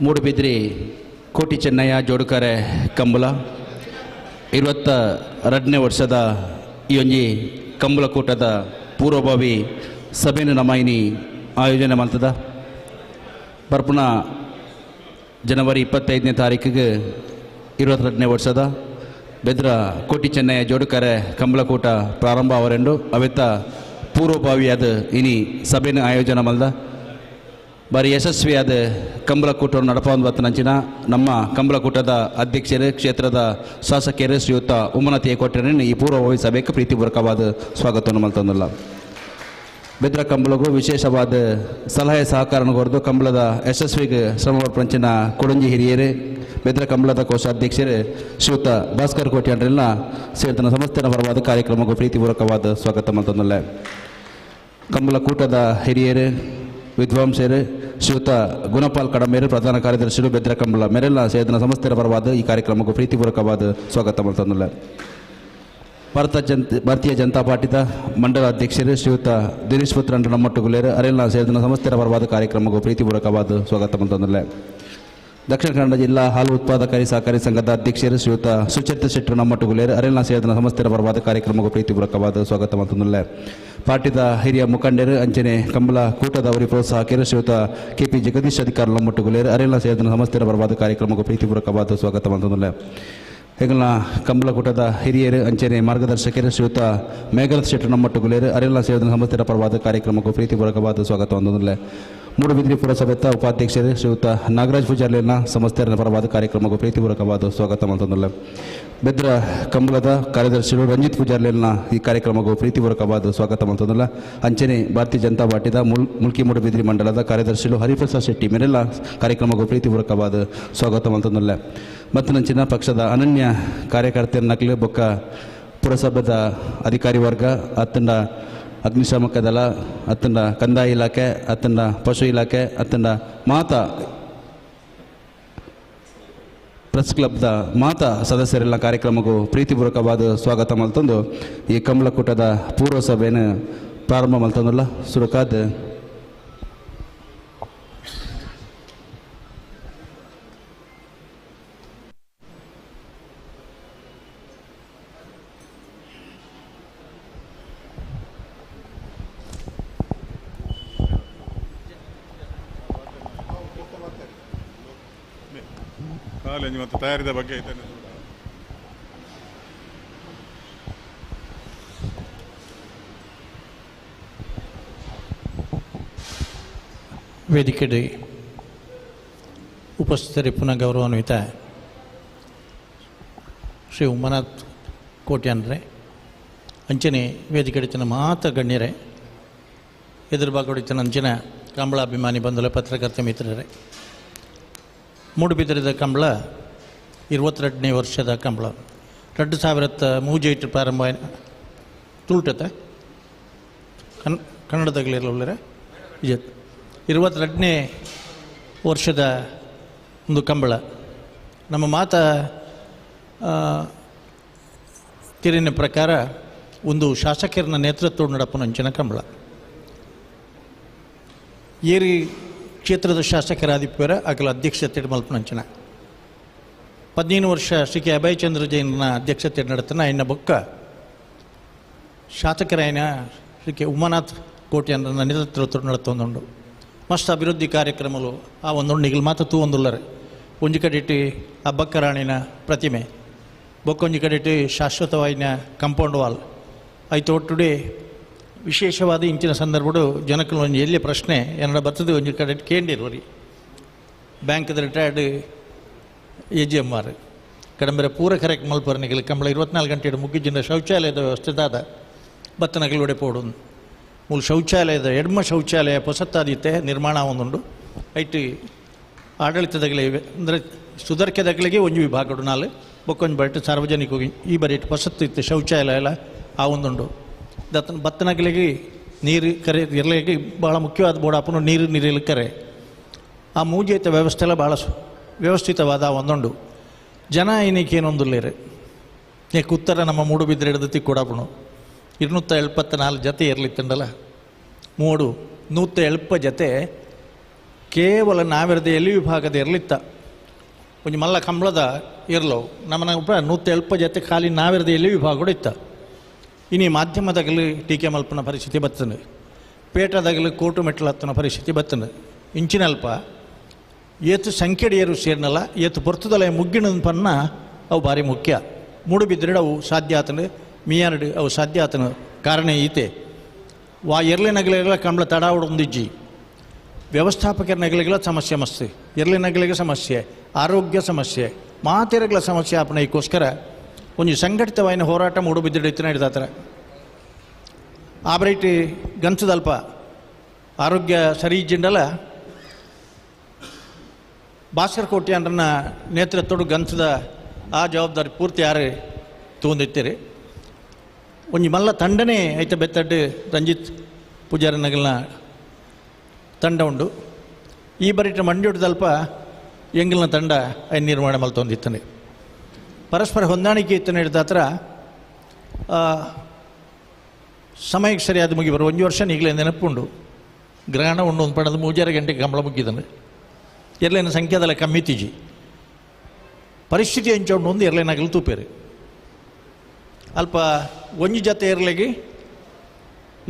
ಮೂಡುಬಿದ್ರಿ ಕೋಟಿ ಚೆನ್ನಯ್ಯ ಜೋಡುಕರೆ ಕಂಬಳ 22ನೇ ವರ್ಷದ ಈ ಒಂಜಿ ಕಂಬಳ ಕೂಟದ ಪೂರ್ವಭಾವಿ ಸಭೆಯನ್ನು ನಮಾಯಿನಿ ಆಯೋಜನೆ ಮಾಡ್ತದ. ಬರ್ಪುನ ಜನವರಿ 25ನೇ ತಾರೀಕಿಗೆ 22ನೇ ವರ್ಷದ ಬೆದ್ರ ಕೋಟಿ ಚೆನ್ನಯ್ಯ ಜೋಡುಕರೆ ಕಂಬಳ ಕೂಟ ಪ್ರಾರಂಭ ಅವರೆಂಡು ಅವೆತ್ತ ಪೂರ್ವಭಾವಿಯಾದ ಇನಿ ಸಭೆಯನ್ನು ಆಯೋಜನೆ ಮಾಡ್ದ. ಬಾರಿ ಯಶಸ್ವಿಯಾದ ಕಂಬಳ ಕೂಟವನ್ನು ನಡಪುವಂತ ನಂಚಿನ ನಮ್ಮ ಕಂಬಳ ಕೂಟದ ಅಧ್ಯಕ್ಷರು ಕ್ಷೇತ್ರದ ಶಾಸಕರು ಶ್ರೀಯುತ ಉಮ್ಮನತಿಯ ಕೊಟ್ಟರೆ ಈ ಪೂರ್ವಭಾವಿ ಸಭೆಗೆ ಪ್ರೀತಿಪೂರ್ವಕವಾದ ಸ್ವಾಗತವನ್ನು ಮಲ್ತಂದಿಲ್ಲ. ಬೆದ್ರ ಕಂಬಳಗೂ ವಿಶೇಷವಾದ ಸಲಹೆ ಸಹಕಾರನ ಕೊರದು ಕಂಬಳದ ಯಶಸ್ವಿಗೆ ಶ್ರಮಪಂಚಿನ ಕೊಡಂಜಿ ಹಿರಿಯರು ಬೆದ್ರ ಕಂಬಳದ ಕೋಶಾಧ್ಯಕ್ಷರು ಶ್ರೀಯುತ ಭಾಸ್ಕರ್ ಕೋಟಿ ಅಂಡ್ರೆಲ್ಲ ಸೇರಿದ ಸಂಸ್ಥೆಯ ಪರವಾದ ಕಾರ್ಯಕ್ರಮಕ್ಕೂ ಪ್ರೀತಿಪೂರ್ವಕವಾದ ಸ್ವಾಗತ ಮಲ್ತಂದಿಲ್ಲ. ಕಂಬಳ ಕೂಟದ ಹಿರಿಯರು ವಿದ್ವಾಂಸರು ಶ್ರೀಯುತ ಗುಣಪಾಲ್ ಕಡಮೇರು ಪ್ರಧಾನ ಕಾರ್ಯದರ್ಶಿಗಳು ಬೆದ್ರ ಕಂಬಳ ಮೇರೆಲ್ಲ ಸೇರಿದ ಸಂಸ್ಥೆಯ ಪರವಾದ ಈ ಕಾರ್ಯಕ್ರಮಕ್ಕೂ ಪ್ರೀತಿಪೂರ್ವಕವಾದ ಸ್ವಾಗತ ಮಲ್ತಂದಿಲ್ಲ. ಭಾರತೀಯ ಜನತಾ ಪಾರ್ಟಿದ ಮಂಡಲ ಅಧ್ಯಕ್ಷರು ಶ್ರೀಯುತ ದಿನೇಶ್ ಪುತ್ರ ನಮ್ಮೊಟ್ಟುಗುಲೇರು ಅರೆಲ್ಲ ಸೇರಿದ ಸಂಸ್ಥೆಯ ಪರವಾದ ಕಾರ್ಯಕ್ರಮಕ್ಕೂ ಪ್ರೀತಿಪೂರ್ವಕವಾದ ಸ್ವಾಗತ ಮಲ್ತಂದಿಲ್ಲ. ದಕ್ಷಿಣ ಕನ್ನಡ ಜಿಲ್ಲಾ ಹಾಲು ಉತ್ಪಾದಕರಿ ಸಹಕಾರಿ ಸಂಘದ ಅಧ್ಯಕ್ಷರು ಶ್ರೀಯುತ ಸುಚರಿತ ಶೆಟ್ಟರು ನಮ್ಮೊಟ್ಟುಗುಲೇರು ಅರೆಲ್ಲ ಸೇರಿದ ಸಂಸ್ಥೆಯ ಪರವಾದ ಕಾರ್ಯಕ್ರಮಕ್ಕೂ ಪ್ರೀತಿಪೂರ್ವಕವಾದ ಸ್ವಾಗತ ಮಲ್ತಂದಿಲ್ಲ. ಪಾರ್ಟಿದ ಹಿರಿಯ ಮುಖಂಡರು ಅಂಚನೆ ಕಂಬಳ ಕೂಟದ ಅವರಿಗೆ ಪ್ರೋತ್ಸಾಹಕರು ಶ್ರೀಯುತ KP ಜಗದೀಶ್ ಅಧಿಕಾರಿ ನಮ್ಮೊಟ್ಟುಗುಲೇರು ಅರೆಲ್ಲ ಸೇರಿದ ಸಂಸ್ಥೆಯ ಪರವಾದ ಕಾರ್ಯಕ್ರಮಕ್ಕೂ ಪ್ರೀತಿಪೂರ್ವಕವಾದ ಸ್ವಾಗತ ಮಲ್ತಂದಿಲ್ಲ. ಹೆಗಲ ಕಂಬಳ ಕೂಟದ ಹಿರಿಯರು ಅಂಚನೆ ಮಾರ್ಗದರ್ಶಕರು ಶ್ರೀಯುತ ಮೇಘನಾಥ್ ಶೆಟ್ಟರು ನಮ್ಮೊಟ್ಟುಗುಲೇರು ಅರೆಲ್ಲ ಸೇರಿದ ಸಂಸ್ಥೆಯ ಪರವಾದ ಕಾರ್ಯಕ್ರಮಕ್ಕೂ ಪ್ರೀತಿಪೂರ್ವಕವಾದ ಸ್ವಾಗತ ಹೊಂದಿಲ್ಲ. ಮೂಡುಬಿದ್ರಿ ಪುರಸಭೆಯ ಉಪಾಧ್ಯಕ್ಷರು ಶ್ರೀಯುತ ನಾಗರಾಜ್ ಪೂಜಾರಿನ ಸಂಸ್ಥೆಯ ಪರವಾದ ಕಾರ್ಯಕ್ರಮಕ್ಕೂ ಪ್ರೀತಿಪೂರ್ವಕವಾದ ಸ್ವಾಗತ ಹೊಂದಿಲ್ಲ. ಬೆದ್ರ ಕಂಬಳದ ಕಾರ್ಯದರ್ಶಿಗಳು ರಂಜಿತ್ ಪೂಜಾರಿನ ಈ ಕಾರ್ಯಕ್ರಮಕ್ಕೂ ಪ್ರೀತಿಪೂರ್ವಕವಾದ ಸ್ವಾಗತ ಹೊಂದಿಲ್ಲ. ಅಂಚನೆ ಭಾರತೀಯ ಜನತಾ ಪಾರ್ಟಿದ ಮುಲ್ಕಿ ಮೂಡುಬಿದ್ರಿ ಮಂಡಲದ ಕಾರ್ಯದರ್ಶಿಗಳು ಹರಿಪ್ರಸಾದ್ ಶೆಟ್ಟಿ ಮೇರೆಲ್ಲ ಕಾರ್ಯಕ್ರಮಕ್ಕೂ ಪ್ರೀತಿಪೂರ್ವಕವಾದ ಸ್ವಾಗತ ಹೊಂದಿಲ್ಲ. ಮತ್ತು ನಂಚಿನ ಪಕ್ಷದ ಅನನ್ಯ ಕಾರ್ಯಕರ್ತರ ನಕಲು ಬೊಕ್ಕ ಪುರಸಭೆದ ಅಧಿಕಾರಿ ವರ್ಗ ಅತ್ತಂಡ ಅಗ್ನಿಶಾಮಕ ದಳ ಅತ್ತಂಡ ಕಂದಾಯ ಇಲಾಖೆ ಅತ್ತಂಡ ಪಶು ಇಲಾಖೆ ಅತ್ತಂಡ ಮಾತಾ ಪ್ರೆಸ್ ಕ್ಲಬ್ದ ಮಾತಾ ಸದಸ್ಯರೆಲ್ಲ ಕಾರ್ಯಕ್ರಮಕ್ಕೂ ಪ್ರೀತಿಪೂರ್ವಕವಾದ ಸ್ವಾಗತ ಮಲ್ತಂದು ಈ ಕಂಬಳ ಕೂಟದ ಪೂರ್ವ ಸಭೆಯನ್ನು ಪ್ರಾರಂಭ ಮಲ್ತಂದಿಲ್ಲ. ಸುರುಕಾದ ಮತ್ತು ತಯಾರಿದ ಬಗ್ಗೆ ವೇದಿಕೆಗೆ ಉಪಸ್ಥಿತರಿ ಪುನಃ ಗೌರವಾನ್ವಿತ ಶ್ರೀ ಉಮ್ಮನಾಥ್ ಕೋಟ್ಯಾನ್ರೆ ಅಂಚನೆ ವೇದಿಕೆಡಿಚಿನ ಮಾತ ಗಣ್ಯರೇ ಎದುರುಭಾಗಡಿಚಿನ ಅಂಚಿನ ಕಂಬಳಾಭಿಮಾನಿ ಬಂಧುಲೆ ಪತ್ರಕರ್ತ ಮಿತ್ರರೇ, ಮೂಡುಬಿದಿರೆದ ಕಂಬಳ 22ನೇ ವರ್ಷದ ಕಂಬಳ 2003 ಪ್ರಾರಂಭ ತುಳ್ಟತ ಕನ್ನಡದಾಗಲಿರಲಿಲ್ಲ. 22ನೇ ವರ್ಷದ ಒಂದು ಕಂಬಳ ನಮ್ಮ ಮಾತಾ ತಿರಿನ ಪ್ರಕಾರ ಒಂದು ಶಾಸಕರನ್ನ ನೇತೃತ್ವ ನಡಪನ ಅಂಚಿನ ಕಂಬಳ ಏರಿ ಕ್ಷೇತ್ರದ ಶಾಸಕರಾದಿಪ್ಯರ ಆಗಲ ಅಧ್ಯಕ್ಷತೆ ಮಲ್ಪನಂಚನ 15 ವರ್ಷ ಶ್ರೀ ಕೆ ಅಭಯಚಂದ್ರ ಜೈನ ಅಧ್ಯಕ್ಷತೆ ನಡತನ ಇನ್ನ ಬೊಕ್ಕ ಶಾಸಕರಾಯನ ಶ್ರೀ ಕೆ ಉಮ್ಮನಾಥ್ ಕೋಟ್ಯಾನ್ರನ್ನ ನೇತೃತ್ವ ನಡತೊಂದುಂಡು ಮಸ್ತ್ ಅಭಿವೃದ್ಧಿ ಕಾರ್ಯಕ್ರಮಗಳು ಆ ಒಂದೊಂದು ನಿಗಲ್ ಮಾತು ತೂ ಒಂದುಲ್ಲರೆ ಒಂಜಿ ಕಡೆಟಿ ಅಬ್ಬಕ್ಕರಾಣಿನ ಪ್ರತಿಮೆ ಬೊಕ್ಕೊಂಜಿ ಕಡೆಟಿ ಶಾಶ್ವತವಾಯಿನ ಕಾಂಪೌಂಡ್ ವಾಲ್ ಐತು ಒಟ್ಟುಡೆ ವಿಶೇಷವಾದ ಇಂಚಿನ ಸಂದರ್ಭಡು ಜನಕ್ಕಲು ಒಂದು ಎಲ್ಲಿ ಪ್ರಶ್ನೆ ಏನಾರ ಬರ್ತದೆ ಒಂಜಿ ಕಡೆ ಕೇಂದಿರೋರಿ ಬ್ಯಾಂಕ್ದ ರಿಟೈರ್ಡ್ AGMR ಕಡಂಬರ ಪೂರ ಕರೆಕ್ಟ್ ಮಲ್ಪರ್ನಿಗೆ ಕಂಬಳ 24 ಗಂಟೆ ಮುಗ್ಗಿಜಿನ ಶೌಚಾಲಯದ ವ್ಯವಸ್ಥೆದಾದ ಬತ್ತನಗಲೊಡೆ ಪೋಡು ಮೂಲ ಶೌಚಾಲಯದ ಎಡ್ಮ ಶೌಚಾಲಯ ಹೊಸತ್ತಾದಿತ್ತೆ ನಿರ್ಮಾಣ ಒಂದುಂಡು ಐಟಿ ಆಡಳಿತದಾಗಲೇ ಅಂದರೆ ಸುಧಾರಿಕೆದಾಗಲಿಗೆ ಒಂದು ವಿಭಾಗಡು ನಾಲ್ ಬೊಕ್ಕೊಂದು ಬಟ್ಟು ಸಾರ್ವಜನಿಕ ಈ ಬರೀ ಹೊಸತ್ತು ಇತ್ತು ಶೌಚಾಲಯ ಎಲ್ಲ ಆ ಒಂದುಂಡು ಬತ್ತನಗಲಿಗೆ ನೀರು ಕರೆ ಇರಲಿಕ್ಕೆ ಭಾಳ ಮುಖ್ಯವಾದ ಬೋಡಾಪನು ನೀರು ಕರೆ ಆ ಮೂಜೈತ ವ್ಯವಸ್ಥೆ ಎಲ್ಲ ಭಾಳ ವ್ಯವಸ್ಥಿತವಾದ ಒಂದೊಂದು ಜನ ಏನಕ್ಕೇನೊಂದುಲ್ಲೇರೆ ಯಾಕೆ ಉತ್ತರ ನಮ್ಮ ಮೂಡುಬಿದ್ರೆ ಹಿಡಿದು ಕೊಡಪಣು 274 ಜತೆ ಇರಲಿತ್ತಂಡಲ್ಲ 170 ಜತೆ ಕೇವಲ ನಾವಿರದ ಎಲ್ಲಿ ವಿಭಾಗದ ಇರಲಿತ್ತ ಒಂದು ಮಲ್ಲ ಕಂಬಳದ ಇರಲು ನಮ್ಮನ ನೂತ್ತ ಎಲ್ಪ ಜೊತೆ ಖಾಲಿ ನಾವಿರದ ಎಲ್ಲಿ ವಿಭಾಗ ಕೂಡ ಇತ್ತ ಇನ್ನು ಮಾಧ್ಯಮದಾಗಲಿ ಟೀಕೆ ಮಲ್ಪನ ಪರಿಸ್ಥಿತಿ ಬರ್ತದೆ ಪೇಟದಾಗಲಿ ಕೋಟು ಮೆಟ್ಟಲು ಹತ್ತನ ಪರಿಸ್ಥಿತಿ ಬರ್ತದೆ ಇಂಚಿನಲ್ಪ ಏತು ಸಂಖ್ಯೆಡಿಯರು ಸೇರ್ನಲ್ಲ ಏತು ಪೊರ್ತದಲ್ಲ ಮುಗ್ಗಿನ ಪನ್ನ ಅವು ಭಾರಿ ಮುಖ್ಯ ಮೂಡುಬಿದ್ದರೆ ಅವು ಸಾಧ್ಯ ಆತನು ಮೀಯಾರಡು ಅವು ಸಾಧ್ಯ ಆತನು ಕಾರಣ ಈತೆ ವಾ ಎರ್ಲೆ ನಗಲೆಗಳ ಕಂಬಳ ತಡ ಉಡೊಂದಿಜ್ಜಿ ವ್ಯವಸ್ಥಾಪಕರ ನಗಲಿಗಳ ಸಮಸ್ಯೆ ಮಸ್ತು ಎರ್ಲೆ ನಗಲಿಗೆ ಸಮಸ್ಯೆ ಆರೋಗ್ಯ ಸಮಸ್ಯೆ ಮಾತೆರಗಳ ಸಮಸ್ಯೆ ಆಪಣ ಈಗೋಸ್ಕರ ಒಂದು ಸಂಘಟಿತವಾದ ಹೋರಾಟ ಮೂಡುಬಿದ್ದರೆ ಇತ್ತು ನಡೆದಾತರ ಆಬ್ರೈಟ್ ಗಂಚದಲ್ಪ ಆರೋಗ್ಯ ಸರಿ ಇಜ್ಜಿಂಡಲ್ಲ ಭಾಸ್ಕರ್ ಕೋಟಿ ಅಂದ್ರನ್ನ ನೇತೃತ್ವಡು ಗಂಚದ ಆ ಜವಾಬ್ದಾರಿ ಪೂರ್ತಿ ಯಾರು ತೊಗೊಂಡಿರ್ತೀರಿ ಒಂದು ಮಲ್ಲ ತಂಡನೇ ಐತೆ ಬೆತ್ತಡ್ಡು ರಂಜಿತ್ ಪೂಜಾರಿ ನಗಲಿನ ತಂಡ ಉಂಡು ಈ ಬರೀಟ ಮಂಡ್ಯದಲ್ಪ ಎಂಗಿಲಿನ ತಂಡ ನಿರ್ಮಾಣ ಮಲ್ತೊಂದಿತ್ತಾನೆ ಪರಸ್ಪರ ಹೊಂದಾಣಿಕೆ ಇತ್ತು ಹಿಡಿದ ಹತ್ರ ಸಮಯಕ್ಕೆ ಸರಿಯಾದ ಮುಗಿಬರು 1 ವರ್ಷ ಈಗಲೇ ನೆನಪುಂಡು ಗ್ರಹಣ ಉಂಡು ಒಂದು ಪಣದ 3 ಗಂಟೆಗೆ ಕಂಬಳ ಮುಗಿದಾನೆ ಎರ್ಲೇನ ಸಂಖ್ಯಾದಲ್ಲ ಕಮ್ಮಿ ತಿಜಿ ಪರಿಸ್ಥಿತಿ ಹೆಂಚೊಂಡು ಒಂದು ಎರ್ಲೇನಾಗಲು ತೂಪೇರು ಅಲ್ಪ ಒಂಜಿ ಜೊತೆ ಇರಲಿಗೆ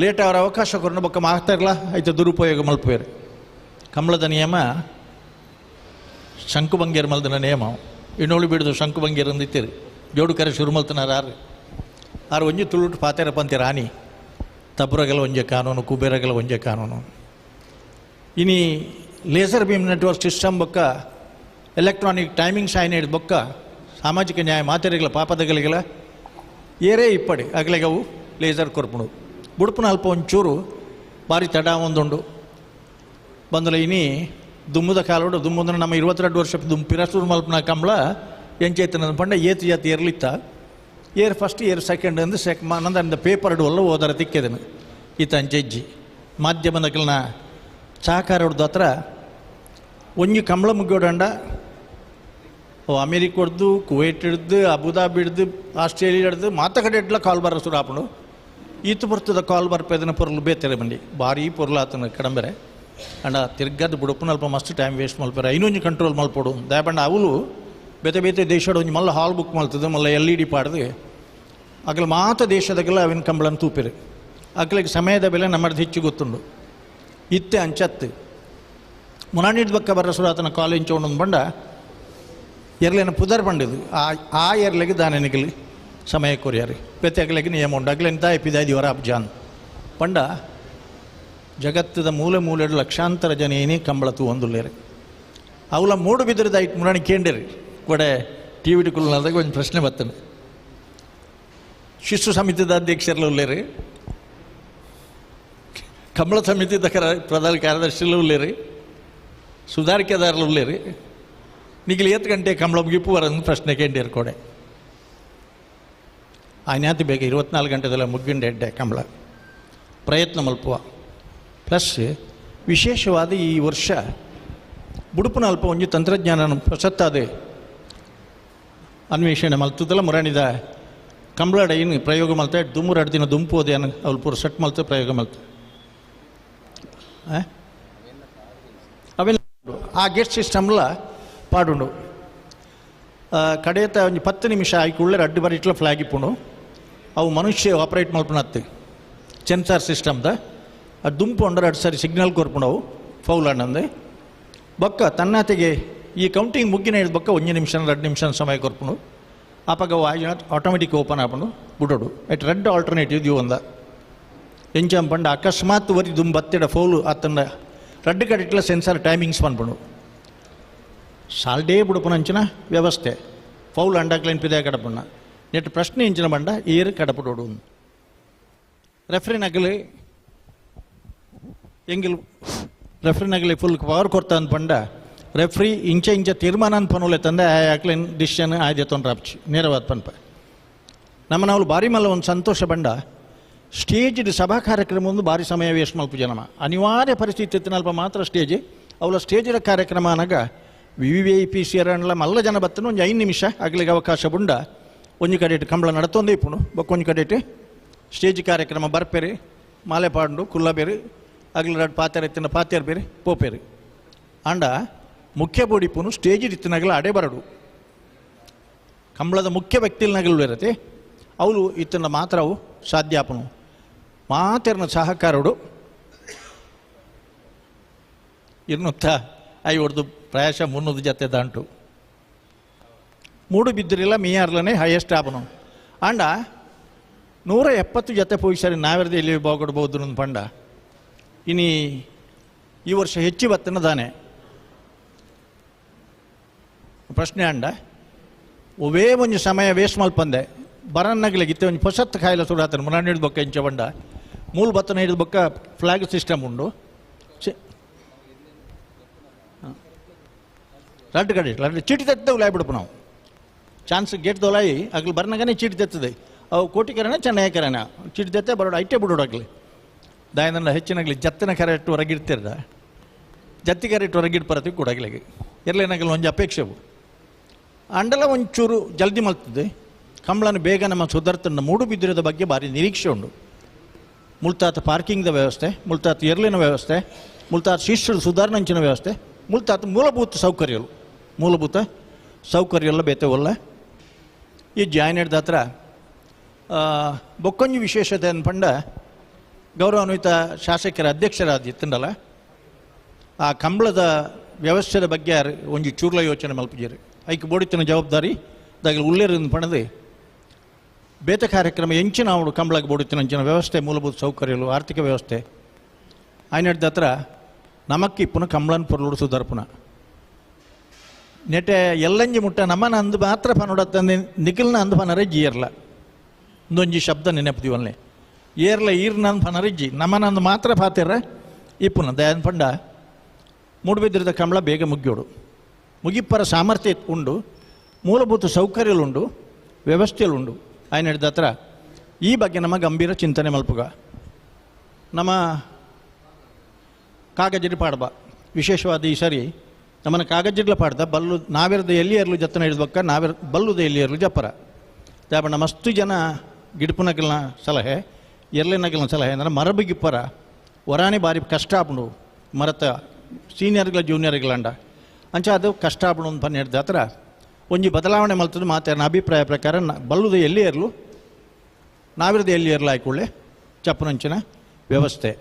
ಲೇಟ್ ಅವರ ಅವಕಾಶ ಕೊರನ ಬೊಕ್ಕ ಮಾಡ್ತಾ ಇರಲ್ಲ ಆಯ್ತು ದುರುಪಯೋಗ ಮಲ್ಪೇರು ಕಂಬಳದ ನಿಯಮ ಶಂಕುಭಂಗಿಯರ್ ಮಲ್ದನ ನಿಯಮ ಇನ್ನೋಳಿ ಬಿಡೋದು ಶಂಕುಭಂಗಿಯರ್ ಅಂದಿತ್ತೀರಿ ಜೋಡು ಕರೆ ಶುರು ಮಲ್ತನಾರ ಆರು ಒಂಜಿ ತುಳುಟು ಪಾತೆರ ಪಂತಿ ರಾಣಿ ತಬ್ಬರಗೆಲ್ಲ ಒಂಜೆ ಕಾನೂನು ಕುಬೇರಗೆಲ್ಲ ಒಂಜೆ ಕಾನೂನು ಇನಿ ಲೇಸರ್ ಬೀಮ್ ನೆಟ್ವರ್ಕ್ ಸಿಸ್ಟಮ್ ಬೊಕ್ಕ ಎಲೆಕ್ಟ್ರಾನಿಕ್ ಟೈಮಿಂಗ್ ಸೈನ್ ಹಿಡಿದು ಬೊಕ್ಕ ಸಾಮಾಜಿಕ ನ್ಯಾಯ ಮಾತೆರೆಗಳ ಪಾಪದಗಳಿಗೆಲ್ಲ ಏರೇ ಇಪ್ಪಡಿ ಅಗಲೆಗವು ಲೇಸರ್ ಕೊರ್ಪುಣು ಬುಡುಪುನ ಅಲ್ಪ ಒಂಚೂರು ಭಾರಿ ತಡ ಒಂದುಂಡು ಬಂದಲ್ಲ ಇನಿ ದುಮ್ಮದ ಕಾಲೋಡು ದುಮ್ಮಂದ್ರೆ ನಮ್ಮ 22 ವರ್ಷ ದುಮ್ ಪಿರಸೂರು ಮಲ್ಪನ ಕಂಬಳ ಎಂಚೈತನ ಪಂಡ ಏತು ಜಾತಿ ಇರಲಿತ್ತ ಏರ್ ಫಸ್ಟ್ ಏರ್ ಸೆಕೆಂಡ್ ಅಂದು ನಂದ ಪೇಪರ್ಡು ಒಲ್ಲ ಓದರ ತಿಕ್ಕಿದನು ಈತ ಅಂಚೆಜ್ಜಿ ಮಾಧ್ಯಮದಕಲ್ನ ಸಹಕಾರ ಹೊಡೆದು ಹತ್ರ ಒಂಜಿ ಕಂಬಳ ಮುಗ್ಗೋಡಂಡ ಅಮೇರಿಕ ಹೊಡೆದು ಕುವೈಟ್ ಹಿಡ್ದು ಅಬುದಾಬಿ ಹಿಡ್ದು ಆಸ್ಟ್ರೇಲಿಯಾ ಹಿಡ್ದು ಮಾತ ಕಡೆ ಇಡ್ಲ ಕಾಲ್ ಬರ ಸುರು ಹಾಪುಂಡು ಈತು ಬರ್ತದ ಕಾಲ್ ಬರ್ಪೇದನ ಪೊರ್ಲು ಬೇತಾರೆ ಬಂಡಿ ಭಾರಿ ಪೊರ್ಲು ಆತನ ಕಡಂಬರೆ ಅಂಡ ತಿರ್ಗದ ಬುಡುಪುನ ಅಲ್ಪ ಮಸ್ತ್ ಟೈಮ್ ವೇಸ್ಟ್ ಮಲ್ಪಾರೆ ಇನ್ನೊಂದು ಕಂಟ್ರೋಲ್ ಮಲ್ಪೋಡು ದಯಪಂಡ ಅವಳು ಬೇತೆ ಬೇತೆ ದೇಶದ ಒಂದು ಮಲ್ಲ ಹಾಲ್ ಬುಕ್ ಮಲ್ತದೆ ಮಲ್ಲ LED ಪಾಡ್ದು ಅಗಲ ಮಾತ ದೇಶದಾಗೆಲ್ಲ ಅವಿನ ಕಂಬಳನ್ನು ತೂಪಿರು ಅಗಲಿಗೆ ಸಮಯದ ಬೆಲೆ ನಮ್ಮದು ಹೆಚ್ಚು ಗೊತ್ತುಂಡು ಇತ್ತೆ ಅಂಚತ್ತು ಮುನಾಣಿದ ಬಕ್ಕ ಬರ ಸುರಾತನ ಕಾಲೇಜ್ ಒಂದೊಂದು ಬಂಡ ಎರ್ಲೇನ ಪುದರ್ ಬಂಡಿದು ಆ ಎರ್ಲೆಗೆ ದಾನೆನಿಗಲಿ ಸಮಯ ಕೊರಿಯಾರಿ ಬೇತೆ ಅಗಲಿಗೆ ನಿಯಮ ಉಂಡು ಅಗಲೆಂತ ಎಪಿದಾಯ್ದು ವರ ಅಬ್ಜಾನ್ ಪಂಡ ಜಗತ್ತದ ಮೂಲೆ ಮೂಲೆಡು ಲಕ್ಷಾಂತರ ಜನ ಏನೇ ಕಂಬಳ ತೂವೊಂದುಲ್ಲೇರಿ ಅವಳ ಮೂಡು ಬಿದ್ದಿರದಾಯ್ತು ಮುರಾಣಿ ಕೇಂದ್ರಿ ಕೊಡೆ ಟಿ ವಿ ಕುಲ್ಲಾದಾಗ ಒಂದು ಪ್ರಶ್ನೆ ಬರ್ತಾನೆ ಶಿಶು ಸಮಿತಿದ ಅಧ್ಯಕ್ಷರಲ್ಲ ಉಳ್ಳೇರಿ ಕಂಬಳ ಸಮಿತಿದ ಪ್ರಧಾನ ಕಾರ್ಯದರ್ಶಿಲ್ಲ ಉಳ್ಳೇರಿ ಸುಧಾರಿಕೆದಾರಲು ಉಳ್ಳೇರಿ ನಿಗಲಿ 8 ಗಂಟೆ ಕಂಬಳ ಮುಗಿಪು ಬರೋದು ಪ್ರಶ್ನೆ ಕೇಂದ್ರೀರು ಕೊಡೆ ಆಯ್ನಾತಿ ಬೇಗ 24 ಗಂಟೆದಲ್ಲ ಮುಗ್ಗಿಂಡ ಎಡ್ಡೆ ಕಂಬಳ ಪ್ರಯತ್ನ ಮಲ್ಪುವ ಪ್ಲಸ್ ವಿಶೇಷವಾದ ಈ ವರ್ಷ ಬುಡುಪುನ ಅಲ್ಪ ಒಂಜಿ ತಂತ್ರಜ್ಞಾನ ಹೊಸತ್ತಾದೆ ಅನ್ವೇಷಣೆ ಮಲ್ತದಲ್ಲ ಮುರಾಣಿದ ಕಂಬಳ ಏನು ಪ್ರಯೋಗ ಮಲ್ತ ದುಮ್ಮು 2 ದಿನ ದುಂಪು ಹೋದೆ ಅನ್ನ ಅವ್ಳು ಪೂರ ಸೆಟ್ ಮಲ್ತ ಪ್ರಯೋಗ ಮಲ್ತ ಅವೆಲ್ಲ ಆ ಗೇಟ್ ಸಿಸ್ಟಮ್ಲ ಪಾಡುಂಡು ಕಡೆಯತ್ತ ಒಂದು 10 ನಿಮಿಷ ಆಯ್ಕೊಳ್ಳೆ 2 ಬಾರಿ ಇಟ್ಲ ಫ್ಲಾಗ್ ಇಪ್ಪುಂಡು ಅವು ಮನುಷ್ಯ ಆಪ್ರೇಟ್ ಮಲ್ಪನತ್ತೆ ಸೆನ್ಸಾರ್ ಸಿಸ್ಟಮ್ದ ಅದು ದುಂಪು ಉಂಡ್ರೆ 2 ಸಾರಿ ಸಿಗ್ನಲ್ ಕೊರ್ಪುಂಡವು ಫೌಲ್ ಅನ್ನಂದೆ ಬೊಕ್ಕ ತನ್ನಾತೆಗೆ ಈ ಕೌಂಟಿಂಗ್ ಮುಗ್ಗಿನ ಹಿಡಿದು ಬೊಕ್ಕ 1 ನಿಮಿಷ 2 ನಿಮಿಷ ಸಮಯ ಕೊರ್ಪುಂಡು ಆಪಾಗ ಆಟೋಮೆಟಿಕ್ ಓಪನ್ ಆಪುಂಡು ಬಿಡೋಡು ಐಟ್ 2 ಆಲ್ಟರ್ನೇಟಿವ್ ಇವು ಒಂದ ಎಂಚಂ ಪಂಡ ಅಕಸ್ಮಾತ್ ವರಿ ದುಮ್ ಬತ್ತಿಡ ಫೌಲು ಆತಂಡ 2 ಕಡೆ ಇಟ್ಲ ಸೆನ್ಸಾರ್ ಟೈಮಿಂಗ್ಸ್ ಪನ್ಪುಂಡು ಸಾಲ್ಡೇ ಬಿಡುಪುನ ಅಂಚಿನ ವ್ಯವಸ್ಥೆ ಫೌಲ್ ಅಂಡಾಕ್ಲೈನ್ ಪಿದೆ ಕಡಪುಣ್ಣ ನೆಟ್ಟು ಪ್ರಶ್ನೆ ಇಂಚಿನ ಬಂಡ ಏರು ಕಡಪುಡೋಡು ರೆಫ್ರಿನಗಲಿ ಎಂಗಿಲ್ ರೆಫ್ರಿನಗಲಿ ಫುಲ್ ಪವರ್ ಕೊಡ್ತಾ ಅಂದ್ ಪಂಡ ರೆಫ್ರಿ ಇಂಚ ತೀರ್ಮಾನ ಅಂತ ಪನುಲೆ ತಂದೆ ಆಕ್ಲೈನ್ ಡಿಸಿಷನ್ ಆಯ್ದೆ ತೊಂದ್ರೆ ರಾಪ್ಚಿ ನೇರವಾದ ಪನ್ಪ ನಮ್ಮ ನಾವು ಭಾರಿ ಮಲ್ಲ ಒಂದು ಸಂತೋಷ ಬಂಡ ಸ್ಟೇಜ್ದು ಸಭಾ ಕಾರ್ಯಕ್ರಮ ಒಂದು ಭಾರಿ ಸಮಯ ವೇಸ್ಟ್ ಮಲ್ಪ ಜನಮ ಅನಿವಾರ್ಯ ಪರಿಸ್ಥಿತಿ ಇತ್ತಿನಲ್ಪ ಮಾತ್ರ ಸ್ಟೇಜ್ ಅವಳ ಸ್ಟೇಜಿನ ಕಾರ್ಯಕ್ರಮ ಅನಾಗ VVIP ಸೇರಣ್ಣ ಮಲ್ಲ ಜನ ಬತ್ತನು ಒಂದು 5 ನಿಮಿಷ ಆಗಲಿಗೆ ಅವಕಾಶ ಬುಂಡ ಒಂಜಿ ಕಡೆ ಇಟ್ಟು ಕಂಬಳ ನಡತೊಂದೇ ಇಪ್ಪುನು ಬೊಕ್ಕೊಂಜಿ ಕಡೆ ಇಟ್ಟು ಸ್ಟೇಜ್ ಕಾರ್ಯಕ್ರಮ ಬರ್ಪೇರಿ ಮಾಲೆ ಪಾಂಡು ಕುಲ್ಲ ಬೇರೆ ಅಗಲ 2 ಪಾತ್ಯರ ಎತ್ತಿನ ಪಾತ್ಯರು ಬೇರೆ ಪೋಪೇರಿ ಆಂಡ ಮುಖ್ಯ ಬೋಡಿಪುನು ಸ್ಟೇಜ್ ಇತ್ತಿನಾಗಲ ಅಡೆ ಬರಡು ಕಂಬಳದ ಮುಖ್ಯ ವ್ಯಕ್ತಿಲ್ನಾಗಲು ಇರತ್ತೆ ಅವಳು ಇತ್ತನ ಮಾತ್ರ ಅವು ಸಾಧ್ಯಾಪನು ಮಾತೆರ್ನ ಸಹಕಾರಡು ಇರ್ನುತ್ತ ಐವರ್ದು ಪ್ರಾಯಶ 300 ಜೊತೆ ದಾಂಟು ಮೂಡು ಬಿದ್ದಿರಿಲ್ಲ ಮೀಯಾರ್ಲನೇ ಹೈಯೆಸ್ಟ್ ಆಪನು ಆಂಡ 170 ಜೊತೆ ಪೊಯ್ಸರಿ ನಾವೆರ್ದು ಎಲ್ಲಿ ಬಾಗೊಡ್ಬೋದು ನನ್ನ ಪಂಡ ಇನಿ ಈ ವರ್ಷ ಹೆಚ್ಚು ಬತ್ತನ ದಾನೆ ಪ್ರಶ್ನೆ ಅಂಡ ಒವೇ ಒಂಜಿ ಸಮಯ ವೇಸ್ಟ್ ಮಲ್ಪಂದೆ ಬರನ್ನಾಗಲಿಗಿತ್ತೆ ಒಂಜಿ ಪೊಸತ್ತು ಕಾಯಿಲೆ ಸುಡಾತನ ಮುನ್ನ ಹಿಡಿದು ಬೊಕ್ಕ ಇಂಚ ಬಂಡ ಮೂಲ ಬತ್ತನ ಹಿಡಿದು ಬೊಕ್ಕ ಫ್ಲಾಗ್ ಸಿಸ್ಟಮ್ ಉಂಡು ಲಡ್ಡು ಕಡೆ ಲಡ್ಡು ಚೀಟಿ ತೆತ್ತದ ಉಲಾಯ್ ಬಿಡಪ್ಪ ನಾವು ಚಾನ್ಸ್ ಗೇಟ್ ದೊಲಾಯಿ ಆಗ್ಲಿ ಬರ್ನಾಗನೇ ಚೀಟಿ ತೆತ್ತದೆ ಅವು ಕೋಟಿಕರಣ ಚೆನ್ನೈಕರಣ ಚೀಟಿ ತೆತ್ತೆ ಬರೋಡು ಐಟೆ ಬಿಡೋಡು ಆಗ್ಲಿ ದಾಯನಲ್ಲ ಹೆಚ್ಚಿನಾಗಲಿ ಜತ್ತಿನ ಕರೆಕ್ಟ್ ಹೊರಗಿಡ್ತಿರ್ದ ಜತ್ತಿ ಕರೆಕ್ಟ್ ಹೊರಗಿಡ್ ಬರತ್ತಿ ಕೂಡಾಗ್ಲಿಗೆ ಇರಲೇನಾಗಲಿ ಒಂದು ಅಪೇಕ್ಷೆವು ಅಂಡಲ ಒಂಚೂರು ಜಲ್ದಿ ಮಲ್ತದೆ ಕಂಬಳನ ಬೇಗ ನಮ್ಮ ಸುಧಾರ್ತನ ಮೂಡು ಬಿದ್ದಿರೋದ ಬಗ್ಗೆ ಭಾರಿ ನಿರೀಕ್ಷೆ ಉಂಡು ಮುಲ್ತಾತ ಪಾರ್ಕಿಂಗ್ದ ವ್ಯವಸ್ಥೆ ಮುಲ್ತಾತ ಎರ್ಲಿನ ವ್ಯವಸ್ಥೆ ಮುಲ್ತಾತ ಶಿಷ್ಯರು ಸುಧಾರಣಂಚಿನ ವ್ಯವಸ್ಥೆ ಮುಲ್ತಾತ ಮೂಲಭೂತ ಸೌಕರ್ಯಲ್ಲ ಬೇತವಲ್ಲ ಈ ಜಾಯ್ನೆಡ್ದ ಹತ್ರ ಬೊಕ್ಕೊಂಜಿ ವಿಶೇಷತೆ ಅನ್ಪಂಡ ಗೌರವಾನ್ವಿತ ಶಾಸಕರ ಅಧ್ಯಕ್ಷರಾದಿತ್ತಂಡಲ್ಲ ಆ ಕಂಬಳದ ವ್ಯವಸ್ಥೆದ ಬಗ್ಗೆ ಒಂಜಿ ಚೂರ್ಲ ಯೋಚನೆ ಮಲ್ಪಿಜೀರಿ ಐಕೆ ಬೋಡಿತ್ತಿನ ಜವಾಬ್ದಾರಿ ದಾಗಲಿ ಉಲ್ಲೇರಿಂದ ಪಣದೆ ಬೇತ ಕಾರ್ಯಕ್ರಮ ಎಂಚಿನ ಅವಳು ಕಂಬಳಕ್ಕೆ ಬೋಡಿತ್ತಿನ ಅಂಚಿನ ವ್ಯವಸ್ಥೆ ಮೂಲಭೂತ ಸೌಕರ್ಯಗಳು ಆರ್ಥಿಕ ವ್ಯವಸ್ಥೆ ಆಯ್ನಡ್ದ ಹತ್ರ ನಮಕ್ಕಿ ಪುನಃ ಕಂಬಳನ್ ಪೊರ್ಲುಡು ಸುಧಾರ್ಪುನ ನೆಟೆ ಎಲ್ಲಂಜಿ ಮುಟ್ಟ ನಮ್ಮನ ಅಂದು ಮಾತ್ರ ಪನೋಡತ್ತಂದು ನಿಖಿಲ್ನ ಅಂದು ಪನರಜ್ಜಿ ಏರ್ಲ ಒಂದೊಂಜಿ ಶಬ್ದ ನೆನಪುದಿವಲ್ಲೇ ಏರ್ಲ ಈರ್ನ ಪನರಜ್ಜಿ ನಮ್ಮನಂದು ಮಾತ್ರ ಪಾತಿರ ಇಪ್ಪುನ ದಯನ್ ಪಂಡ ಮೂಡುಬಿದ್ದಿರದ ಕಂಬಳ ಬೇಗ ಮುಗ್ಯೋಡು ಮುಗಿಪ್ಪರ ಸಾಮರ್ಥ್ಯ ಉಂಡು ಮೂಲಭೂತ ಸೌಕರ್ಯಗಳುಂಡು ವ್ಯವಸ್ಥೆಯಲ್ಲುಂಡು ಆಯ್ನ ಹಿಡಿದ ಹತ್ರ ಈ ಬಗ್ಗೆ ನಮ್ಮ ಗಂಭೀರ ಚಿಂತನೆ ಮಲ್ಪುಗ ನಮ್ಮ ಕಾಗಜರಿ ಪಾಡ್ಬ ವಿಶೇಷವಾದ ಈ ಸರಿ ನಮ್ಮನ್ನು ಕಾಗಜಿಡ್ಲ ಪಾಡ್ದ ಬಲ್ಲು ನಾವೆರ್ದು ಎಲ್ಲಿ ಏರ್ಲು ಜತ್ತನ ಹಿಡಿದ್ಬಕ್ಕ ಬಲ್ಲುದ ಎಲ್ಲಿ ಏರ್ಲು ಜಪ್ಪರ ದಾಬಣ್ಣ ಮಸ್ತು ಜನ ಗಿಡಪುನಗಿಲ್ನ ಸಲಹೆ ಎರ್ಲಿನಗಿಲ್ನ ಸಲಹೆ ಅಂದ್ರೆ ಮರಬಿಗಿಪ್ಪರ ವರಾಣಿ ಬಾರಿ ಕಷ್ಟ ಆಪುಂಡು ಮರತ ಸೀನಿಯರ್ಗಳ ಜೂನಿಯರ್ಗಳಂಡ ಅಂಚ ಅದು ಕಷ್ಟ ಆಪುಂಡು ಅಂತ ಪನ್ನ ಹಿಡ್ದ ಹತ್ರ ಒಂಜಿ ಬದಲಾವಣೆ ಮಲ್ತದ ಮಾತಾಡಿನ ಅಭಿಪ್ರಾಯ ಪ್ರಕಾರ ಬಲ್ಲುದ ಎಲ್ಲಿ ಏರ್ಲು ನಾವಿರ್ದು ಎಲ್ಲಿ ಏರ್ಲು ಆಯ್ಕೊಳ್ಳೆ ಚಪ್ಪನಂಚಿನ ವ್ಯವಸ್ಥೆ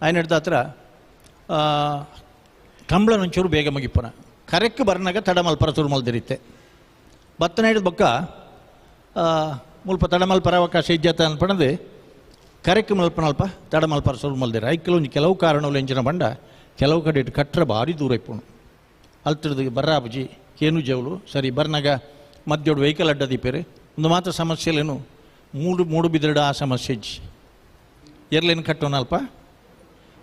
ಆಯ್ನ ಹಿಡ್ದ ಹತ್ರ ಕಂಬಳನೊಂಚೂರು ಬೇಗ ಮುಗಿಪ್ಪನ ಕರೆಕ್ಟ್ ಬರ್ನಾಗ ತಡ ಮಲ್ಪರ ಚೂರು ಮಲ್ದಿರಿತ್ತೆ ಬತ್ತನ ಹಿಡಿದ ಬೊಕ್ಕ ಮುಲ್ಪ ತಡ ಮಲ್ಪರ ಅವಕಾಶ ಇಜ್ಜತ ಅನ್ಪಣದು ಕರೆಕ್ಟ್ ಮಲ್ಪನಲ್ಪ ತಡ ಮಲ್ಪರ ಚೂರು ಮಲ್ದಿರ ಐಕ್ಕಲು ಕೆಲವು ಕಾರಣಗಳು ಎಂಚಿನ ಬಂಡ ಕೆಲವು ಕಡೆ ಇಟ್ಟು ಕಟ್ಟರೆ ಭಾರಿ ದೂರ ಇಪ್ಪುಣು ಅಲ್ತಿಡ್ದು ಬರ್ರಾಬುಜಿ ಕೇನು ಜವಳು ಸರಿ ಬರ್ನಾಗ ಮಧ್ಯೋಡು ವೆಹಿಕಲ್ ಅಡ್ಡ ದೀಪೇರಿ ಒಂದು ಮಾತ್ರ ಸಮಸ್ಯೆಲೇನು ಮೂಡು ಬಿದ್ರಡ ಆ ಸಮಸ್ಯೆ ಇಜ್ಜಿ ಎರ್ಲೇನು ಕಟ್ಟೋನಲ್ಪ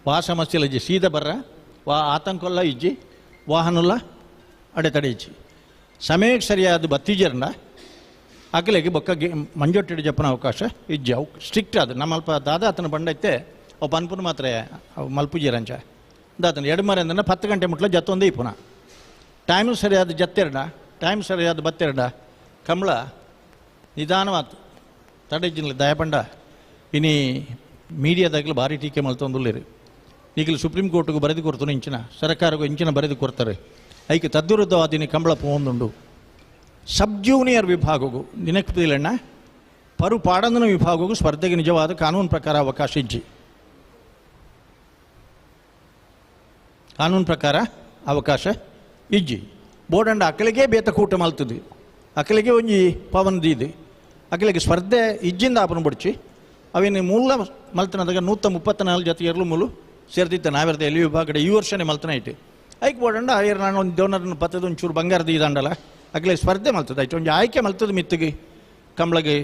ವಾ ಸಮಸ್ಯೆಲ್ಲ ಇಜ್ಜಿ ಸೀದಾ ಬರ್ರ ವಾ ಆತಂಕಲ್ಲ ಇಜ್ಜಿ ವಾಹನಲ್ಲ ಅಡೆತಡೆ ಇಜ್ಜಿ ಸಮಯಕ್ಕೆ ಸರಿಯಾದ ಬತ್ತೀಜರ್ನ ಅಕಲೆಗೆ ಬೊಕ್ಕ ಮಂಜೊಟ್ಟಿಡ ಜಪ್ಪನ ಅವಕಾಶ ಇಜ್ಜಿ ಅವು ಸ್ಟ್ರಿಕ್ಟ್ ಅದು ನಮ್ಮಲ್ಪ ದಾದ ಆತನ ಬಂಡೈತೆ ಅವು ಪನ್ಪುನ ಮಾತ್ರ ಅವು ಮಲ್ಪುಜೀರಂಚ ದಾತನ ಎಡಮರೆ ಅಂದ್ರೆ 10 ಗಂಟೆ ಮುಟ್ಲ ಜತ್ತೊಂದೇ ಇಪ್ಪುನ ಟೈಮು ಸರಿಯಾದ ಜತ್ತೆರಡ ಟೈಮ್ ಸರಿಯಾದ ಬತ್ತೆರಡ ಕಂಬಳ ನಿಧಾನವಾತು ತಡೆಜಿಲ್ಲ ದಯಪಂಡ ಇನಿ ಮೀಡಿಯಾದಾಗಲೂ ಭಾರಿ ಟೀಕೆ ಮಲ್ತೊಂದುಲ್ಲೇರಿ ಈಗಲೂ ಸುಪ್ರೀಂ ಕೋರ್ಟ್ಗೂ ಬರೆದು ಕೊಡ್ತಾನೆ ಇಂಚಿನ ಸರ್ಕಾರಗೂ ಇಂಚಿನ ಬರೆದು ಕೊಡ್ತಾರೆ ಐಕೆ ತದ್ವಿರುದ್ಧವಾದಿನ ಕಂಬಳ ಪೋಂದುಂಡು ಸಬ್ ಜೂನಿಯರ್ ವಿಭಾಗಗೂ ನಿನಕ್ತಿಲಣ್ಣ ಪರು ಪಾಡಂದನ ವಿಭಾಗಗೂ ಸ್ಪರ್ಧೆಗೆ ನಿಜವಾದ ಕಾನೂನು ಪ್ರಕಾರ ಅವಕಾಶ ಇಜ್ಜಿ ಕಾನೂನು ಪ್ರಕಾರ ಅವಕಾಶ ಇಜ್ಜಿ ಬೋರ್ಡಂಡ ಅಕಲಿಗೆ ಬೇತ ಕೂಟ ಮಲ್ತದೆ ಅಕಲಿಗೆ ಒಂಜಿ ಪವನ್ದು ಇದೆ ಅಕಲಿಗೆ ಸ್ಪರ್ಧೆ ಇಜ್ಜಿಂದ ಆಪನ ಬಿಡ್ಚಿ ಅವೇನು ಮೂಲ ಮಲ್ತನದಾಗ 134 ಜೊತೆ ಎರಲು ಮೂಲು ಸೇರ್ತಿತ್ತು ನಾವೆರ್ದು ಎಲ್ಲಿ ವಿಭಾಗಡೆ ಈ ವರ್ಷನೇ ಮಲ್ತನ ಐತೆ ಐಕೆ ಬೋಡಂಡ ಆಯ್ರು ನಾನು ಒಂದು ದೇವನರನ್ನ ಪತ್ತದ ಒಂಚೂರು ಬಂಗಾರದ ಇದಂಡಲ್ಲ ಅಗಲೇ ಸ್ಪರ್ಧೆ ಮಲ್ತದೆ ಆಯ್ತು ಒಂದು ಆಯ್ಕೆ ಮಲ್ತದ ಮಿತ್ತಿಗೆ ಕಂಬಳಗೆ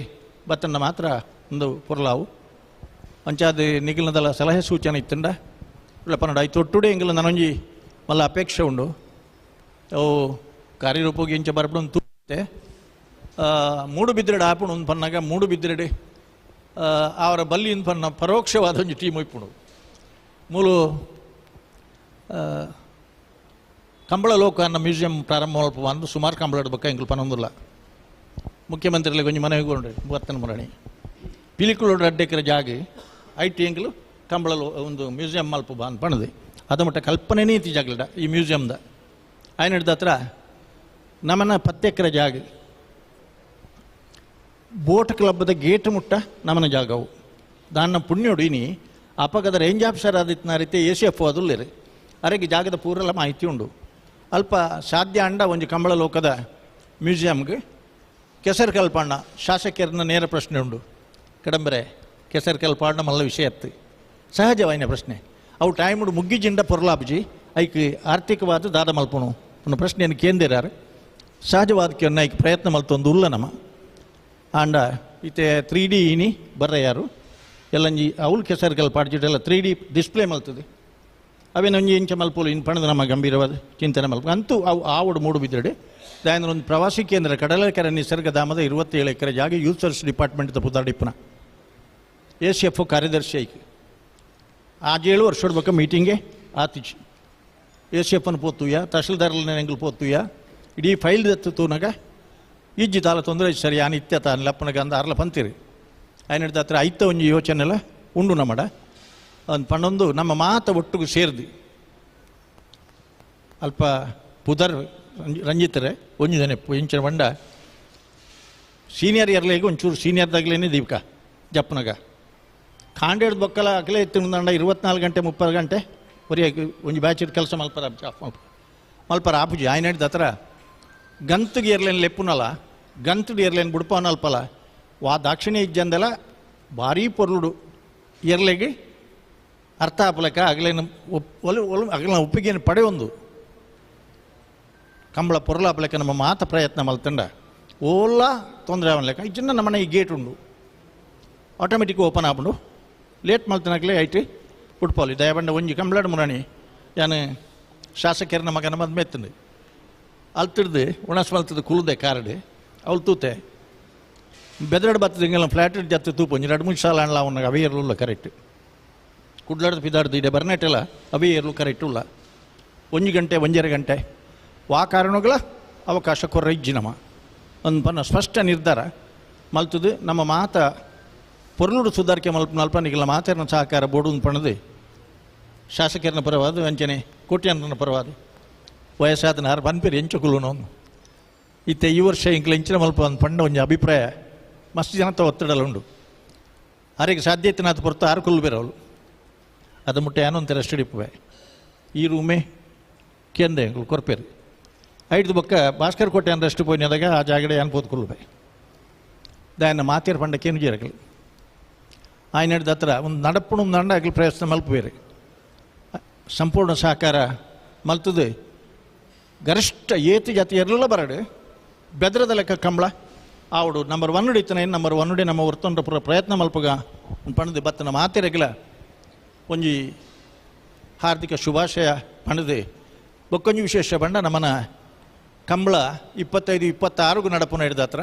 ಬತ್ತಂಡ ಮಾತ್ರ ಒಂದು ಪುರ್ಲಾವು ಅಂಚಾದ ನಿಖಿಲ್ನದಲ್ಲ ಸಲಹೆ ಸೂಚನೆ ಇತ್ತಂಡ ಇಲ್ಲಪ್ಪನಡ ಆಯ್ತು ಒಟ್ಟುಡೆ ಹಿಂಗಿಲ್ಲ ನನೊಂಜಿ ಮಲ್ಲ ಅಪೇಕ್ಷೆ ಉಂಡು ಅವು ಕಾರ್ಯರೂಪಗೆ ಇಂಚ ಬರ್ಬಿಡು ತೂತೆ ಮೂಡು ಬಿದ್ದಿರಡೆ ಆಪುಣು ಒಂದು ಪನ್ನಾಗ ಮೂಡು ಬಿದ್ದಿರಡೆ ಅವರ ಬಲ್ಲಿಯಿಂದ ಪನ್ನ ಪರೋಕ್ಷವಾದ ಒಂದು ಟೀಮ್ ಇಪ್ಪುಣು ಮೂಲು ಕಂಬಳ ಲೋಕ ಅನ್ನೋ ಮ್ಯೂಸಿಯಂ ಪ್ರಾರಂಭ ಮಲ್ಪ ಅಂದು ಸುಮಾರು ಕಂಬಳ ಇಡ್ಬೇಕು ಎಂಕಲ್ ಪನ್ನೊಂದಿಲ್ಲ ಮುಖ್ಯಮಂತ್ರಿಗಳಿಗೆ ಒಂಜಿ ಮನೆ ಹೋಗೊಂಡ್ರಿ ಬತ್ತನ ಮರಣಿ ಪಿಲಿಕುಳು 2 ಎಕರೆ ಜಾಗ ಐಟಿ ಎಂಕಲು ಕಂಬಳಲು ಒಂದು ಮ್ಯೂಸಿಯಂ ಮಲ್ಪ ಅಂದ್ ಪಣದು ಅದು ಮಟ್ಟ ಕಲ್ಪನೆನೇ ಇತ್ತು ಜಾಗಲ್ಡ ಈ ಮ್ಯೂಸಿಯಮ್ದ ಆಯ್ನ ಹಿಡ್ದ ಹತ್ರ ನಮ್ಮನ್ನ 10 ಎಕರೆ ಜಾಗ ಬೋಟ್ ಕ್ಲಬ್ದ ಗೇಟ್ ಮುಟ್ಟ ನಮ್ಮನ ಜಾಗವು ದಾನ್ನ ಪುಣ್ಯೋಡು ಇನಿ ಅಪಗದ ರೇಂಜ್ ಆಫೀಸರ್ ಆದಿತ್ನ ರೀತಿ ACF ಅದುಲ್ಲೇರಿ ಅರೆಗೆ ಜಾಗದ ಪೂರೆಲ್ಲ ಮಾಹಿತಿ ಉಂಡು ಅಲ್ಪ ಸಾಧ್ಯ ಅಂಡ ಒಂದು ಕಂಬಳ ಲೋಕದ ಮ್ಯೂಸಿಯಮ್ಗೆ ಕೆಸರು ಕಲ್ಪಾಂಡ ಶಾಸಕರನ್ನ ನೇರ ಪ್ರಶ್ನೆ ಉಂಡು ಕಡಂಬರೆ ಕೆಸರು ಕಲ್ಪಾಂಡ ಮಲ್ಲ ವಿಷಯ ಎತ್ತು ಸಹಜವಾಯಿನ ಪ್ರಶ್ನೆ ಅವು ಟೈಮ್ ಉಂಡು ಮುಗ್ಗಿಜಿಂಡ ಪೊರ್ಲಾಪುಜಿ ಐಕ್ ಆರ್ಥಿಕವಾದ ದಾದ ಮಲ್ಪುಣು ಒಂದು ಪ್ರಶ್ನೆಯನ್ನು ಕೇಂದಿರಾರು ಸಹಜವಾದಕ್ಕೆ ಐಕ್ ಪ್ರಯತ್ನ ಮಲ್ತೊಂದು ಉಲ್ಲ ನಮ್ಮ ಆಂಡ ಇತ್ತೆ 3D ಇನಿ ಬರ್ರ ಯಾರು ಎಲ್ಲಂಜಿ ಅವಳು ಕೆಸರು ಕಲ್ಪಾಡ್ಜಿಟ್ಟೆಲ್ಲ 3D ಡಿಸ್ಪ್ಲೇ ಮಲ್ತದೆ ಅವೇನೊಂಜಿ ಇಂಚ ಮಲ್ಪೋಲು ಇನ್ನು ಪಣದ ನಮ್ಮ ಗಂಭೀರವಾದ ಚಿಂತನೆ ಮಲ್ಪ ಅಂತೂ ಅವು ಆವಡು ಮೂಡು ಬಿದ್ದಡೆ ದಾಯಂದ್ರ ಒಂದು ಪ್ರವಾಸಿ ಕೇಂದ್ರ ಕಡಲಕೆರೆ ನಿಸರ್ಗಧಾಮದ 27 ಎಕರೆ ಜಾಗ ಯೂಸರ್ಸ್ ಡಿಪಾರ್ಟ್ಮೆಂಟ್ ಪುದಾಡಿಪ್ಪನ ACF ಕಾರ್ಯದರ್ಶಿ ಐಕ್ ಆ 7 ವರ್ಷದ ಬಕ್ಕ ಮೀಟಿಂಗೆ ಆತಿಚಿ ACFನ ಪೋತುಯ ತಹಶೀಲ್ದಾರ್ನ ಎಂಗ್ಲು ಪೋತುಯ ಇಡೀ ಫೈಲ್ ದತ್ತು ತೂನಗ ಇಜ್ಜಿ ತಾಲ ತೊಂದರೆ ಸರಿ ಆನ ಇತ್ಯ ತಾನ ಲಪ್ಪನಗ ಅಂದ ಅರ್ಲ ಪಂತೀರಿ ఆయన ಹತ್ರ ಐತ ಒಂಜಿ ಯೋಚನೆಲ್ಲ ಉಂಡು ನಮ್ಮಡ ಒಂದು ಪಣ್ಣೊಂದು ನಮ್ಮ ಮಾತ ಒಟ್ಟಿಗೆ ಸೇರಿದು ಅಲ್ಪ ಪುದರ್ ರಂಜಿತರೆ ಒಂಜಿ ನೆನಪು ಇಂಚಿನ ಬಂಡ ಸೀನಿಯರ್ ಇರ್ಲಿಗೆ ಒಂಚೂರು ಸೀನಿಯರ್ದಾಗಲೇ ದೀಪಕ ಜಪ್ಪನಾಗ ಕಾಂಡೇಡ್ ಬೊಕ್ಕಲ ಅಗಲೇ ಎತ್ತಿಂದ 24 ಗಂಟೆ 30 ಗಂಟೆ ಬರೀ ಒಂಜಿ ಬ್ಯಾಚ್ ಕೆಲಸ ಮಲ್ಪರ ಆಪುಜಿ ఆయన ಹತ್ರ ಗಂತುಗೆ ಇರ್ಲೇನು ಲೆಪ್ಪುನಲ್ಲ ಗಂತುಡು ಇರ್ಲೇನು ಬುಡ್ಪವನಲ್ಪಲ್ಲ ವಾ ದಾಕ್ಷಿಣ್ಯ ಇಜ್ಜಂದೆಲ್ಲ ಭಾರೀ ಪೊರ್ಲುಡು ಇರ್ಲೆಗೆ ಅರ್ಥ ಆಪಲಕ ಅಗಲೇನು ಅಗಲ ಒಪ್ಪಿಗೆಯನ್ನು ಪಡೆಯೊಂದು ಕಂಬಳ ಪೊರ್ಲಾಪಲಕ ನಮ್ಮ ಮಾತ ಪ್ರಯತ್ನ ಮಲ್ತಂಡ ಓಲ್ಲ ತೊಂದರೆ ಅವನ್ಲೆಕ್ಕ ಇಜ್ಜನ್ನ ನಮ್ಮನೆ ಈ ಗೇಟ್ ಉಂಡು ಆಟೋಮೆಟಿಕ್ ಓಪನ್ ಆಪುಂಡು ಲೇಟ್ ಮಲ್ತನಾಗಲೇ ಐಟಿ ಉಡ್ಪೋಲಿ ದಯಬಂಡ ಒಂಜಿ ಕಂಬಳಾಡು ಮುರಾಣಿ ಯಾನು ಶಾಸಕರನ ಮಗನ ಮದ್ ಮೆತ್ತಂಡು ಅಲ್ತಿಡ್ದು ಉಣಸ್ ಮಲ್ತದ ಕುಲ್ದೆ ಕಾರ್ಡ್ ಅವಳು ತೂತೆ ಬೆದರಡು ಬರ್ತದೆ ಹಿಂಗೆಲ್ಲ ಫ್ಲ್ಯಾಟ್ ಜತ್ತು ತೂಪು ಒಂಜಿ 2-3 ಸಾಲ ಅಣ್ಣ ಅವನಾಗ ಅವೇ ಇರಲಿಲ್ಲ ಕರೆಕ್ಟ್ ಕುಡ್ಲಾಡ್ದು ಪಿದಾಡ್ದು ಇದೆ ಬರ್ನೆಟ್ಟೆಲ್ಲ ಅವೇ ಇರಲು ಕರೆಕ್ಟ್ ಇಲ್ಲ 1 ಗಂಟೆ 1.5 ಗಂಟೆ ವಾ ಕಾರಣಗಳ ಅವಕಾಶ ಕೊರ್ರ ಇಜ್ಜಿ ನಮ್ಮ ಒಂದು ಪನ್ನ ಸ್ಪಷ್ಟ ನಿರ್ಧಾರ ಮಲ್ತದು ನಮ್ಮ ಮಾತ ಪೊರ್ಲುಡು ಸುಧಾರಿಕೆ ಮಲ್ಪನಿಗೆಲ್ಲ ಮಾತೇರನ ಸಹಕಾರ ಬೋಡು ಪಣದು ಶಾಸಕರನ ಪರವಾದ ವಂಚನೆ ಕೋಟ್ಯಾನರನ ಪರವಾದ ವಯಸ್ಸಾದ ನಾರು ಪನ್ಪೇರು ಎಂಚುಕುಲುನು ಇತ್ತೆ ಈ ವರ್ಷ ಇಂಕ್ಲ ಇಂಚಿನ ಮಲ್ಪ ಒಂದು ಪಂಡ ಒಂಜಿ ಅಭಿಪ್ರಾಯ ಮಸ್ತ್ ಜನತ ಒತ್ತಡಲ್ಲ ಉಂಡು ಅವರಿಗೆ ಸಾಧ್ಯತೆನಾಥ ಹೊರತು 6 ಕುಲ್ಲು ಬೇರೆ ಅವಳು ಅದು ಮುಟ್ಟೆ ಏನೋ ಒಂಥರ ಸ್ಟಡಿಪ್ಪುವೆ ಈ ರೂಮೇ ಕೇಂದ್ರ ಎಂಗಳು ಕೊರ್ಪೇರು ಐದು ಬೊಕ್ಕ ಭಾಸ್ಕರ್ ಕೋಟೆ ಅಂದಷ್ಟು ಪೋಯ್ನದಾಗ ಆ ಜಾಗಡೆ ಅನ್ಬೋದು ಕುಲ್ಬೆ ದಾಯನ ಮಾತೇರು ಪಂಡಕ್ಕೇನು ಜೀರಗಳು ఆయన ಹತ್ರ ಒಂದು ನಡಪುಣ ದಂಡ ಆಗಲಿ ಪ್ರಯತ್ನ ಮಲ್ಪುವೇರು ಸಂಪೂರ್ಣ ಸಹಕಾರ ಮಲ್ತದೆ ಗರಿಷ್ಠ ಏತಿ ಜಾತಿ ಎಲ್ಲ ಬರಡು ಬೆದರದ ಲೆಕ್ಕ ಕಂಬಳ ಆವಡು ನಂಬರ್ 1 ಹಿಡಿತಾನೆ ನಂಬರ್ 1 ನಮ್ಮ ವರ್ತೊಂಡ ಪ್ರಯತ್ನ ಮಲ್ಪಗ ಪಣದು ಬತ್ತನ ಮಾತೆರೆಗಿಲ ಒಂಜಿ ಹಾರ್ದಿಕ ಶುಭಾಶಯ ಪಣದು ಬೊಕ್ಕೊಂಜಿ ವಿಶೇಷ ಬಂಡ ನಮ್ಮನ ಕಂಬಳ 25-26 ನಡಪುನ ಹಿಡಿದ ಹತ್ರ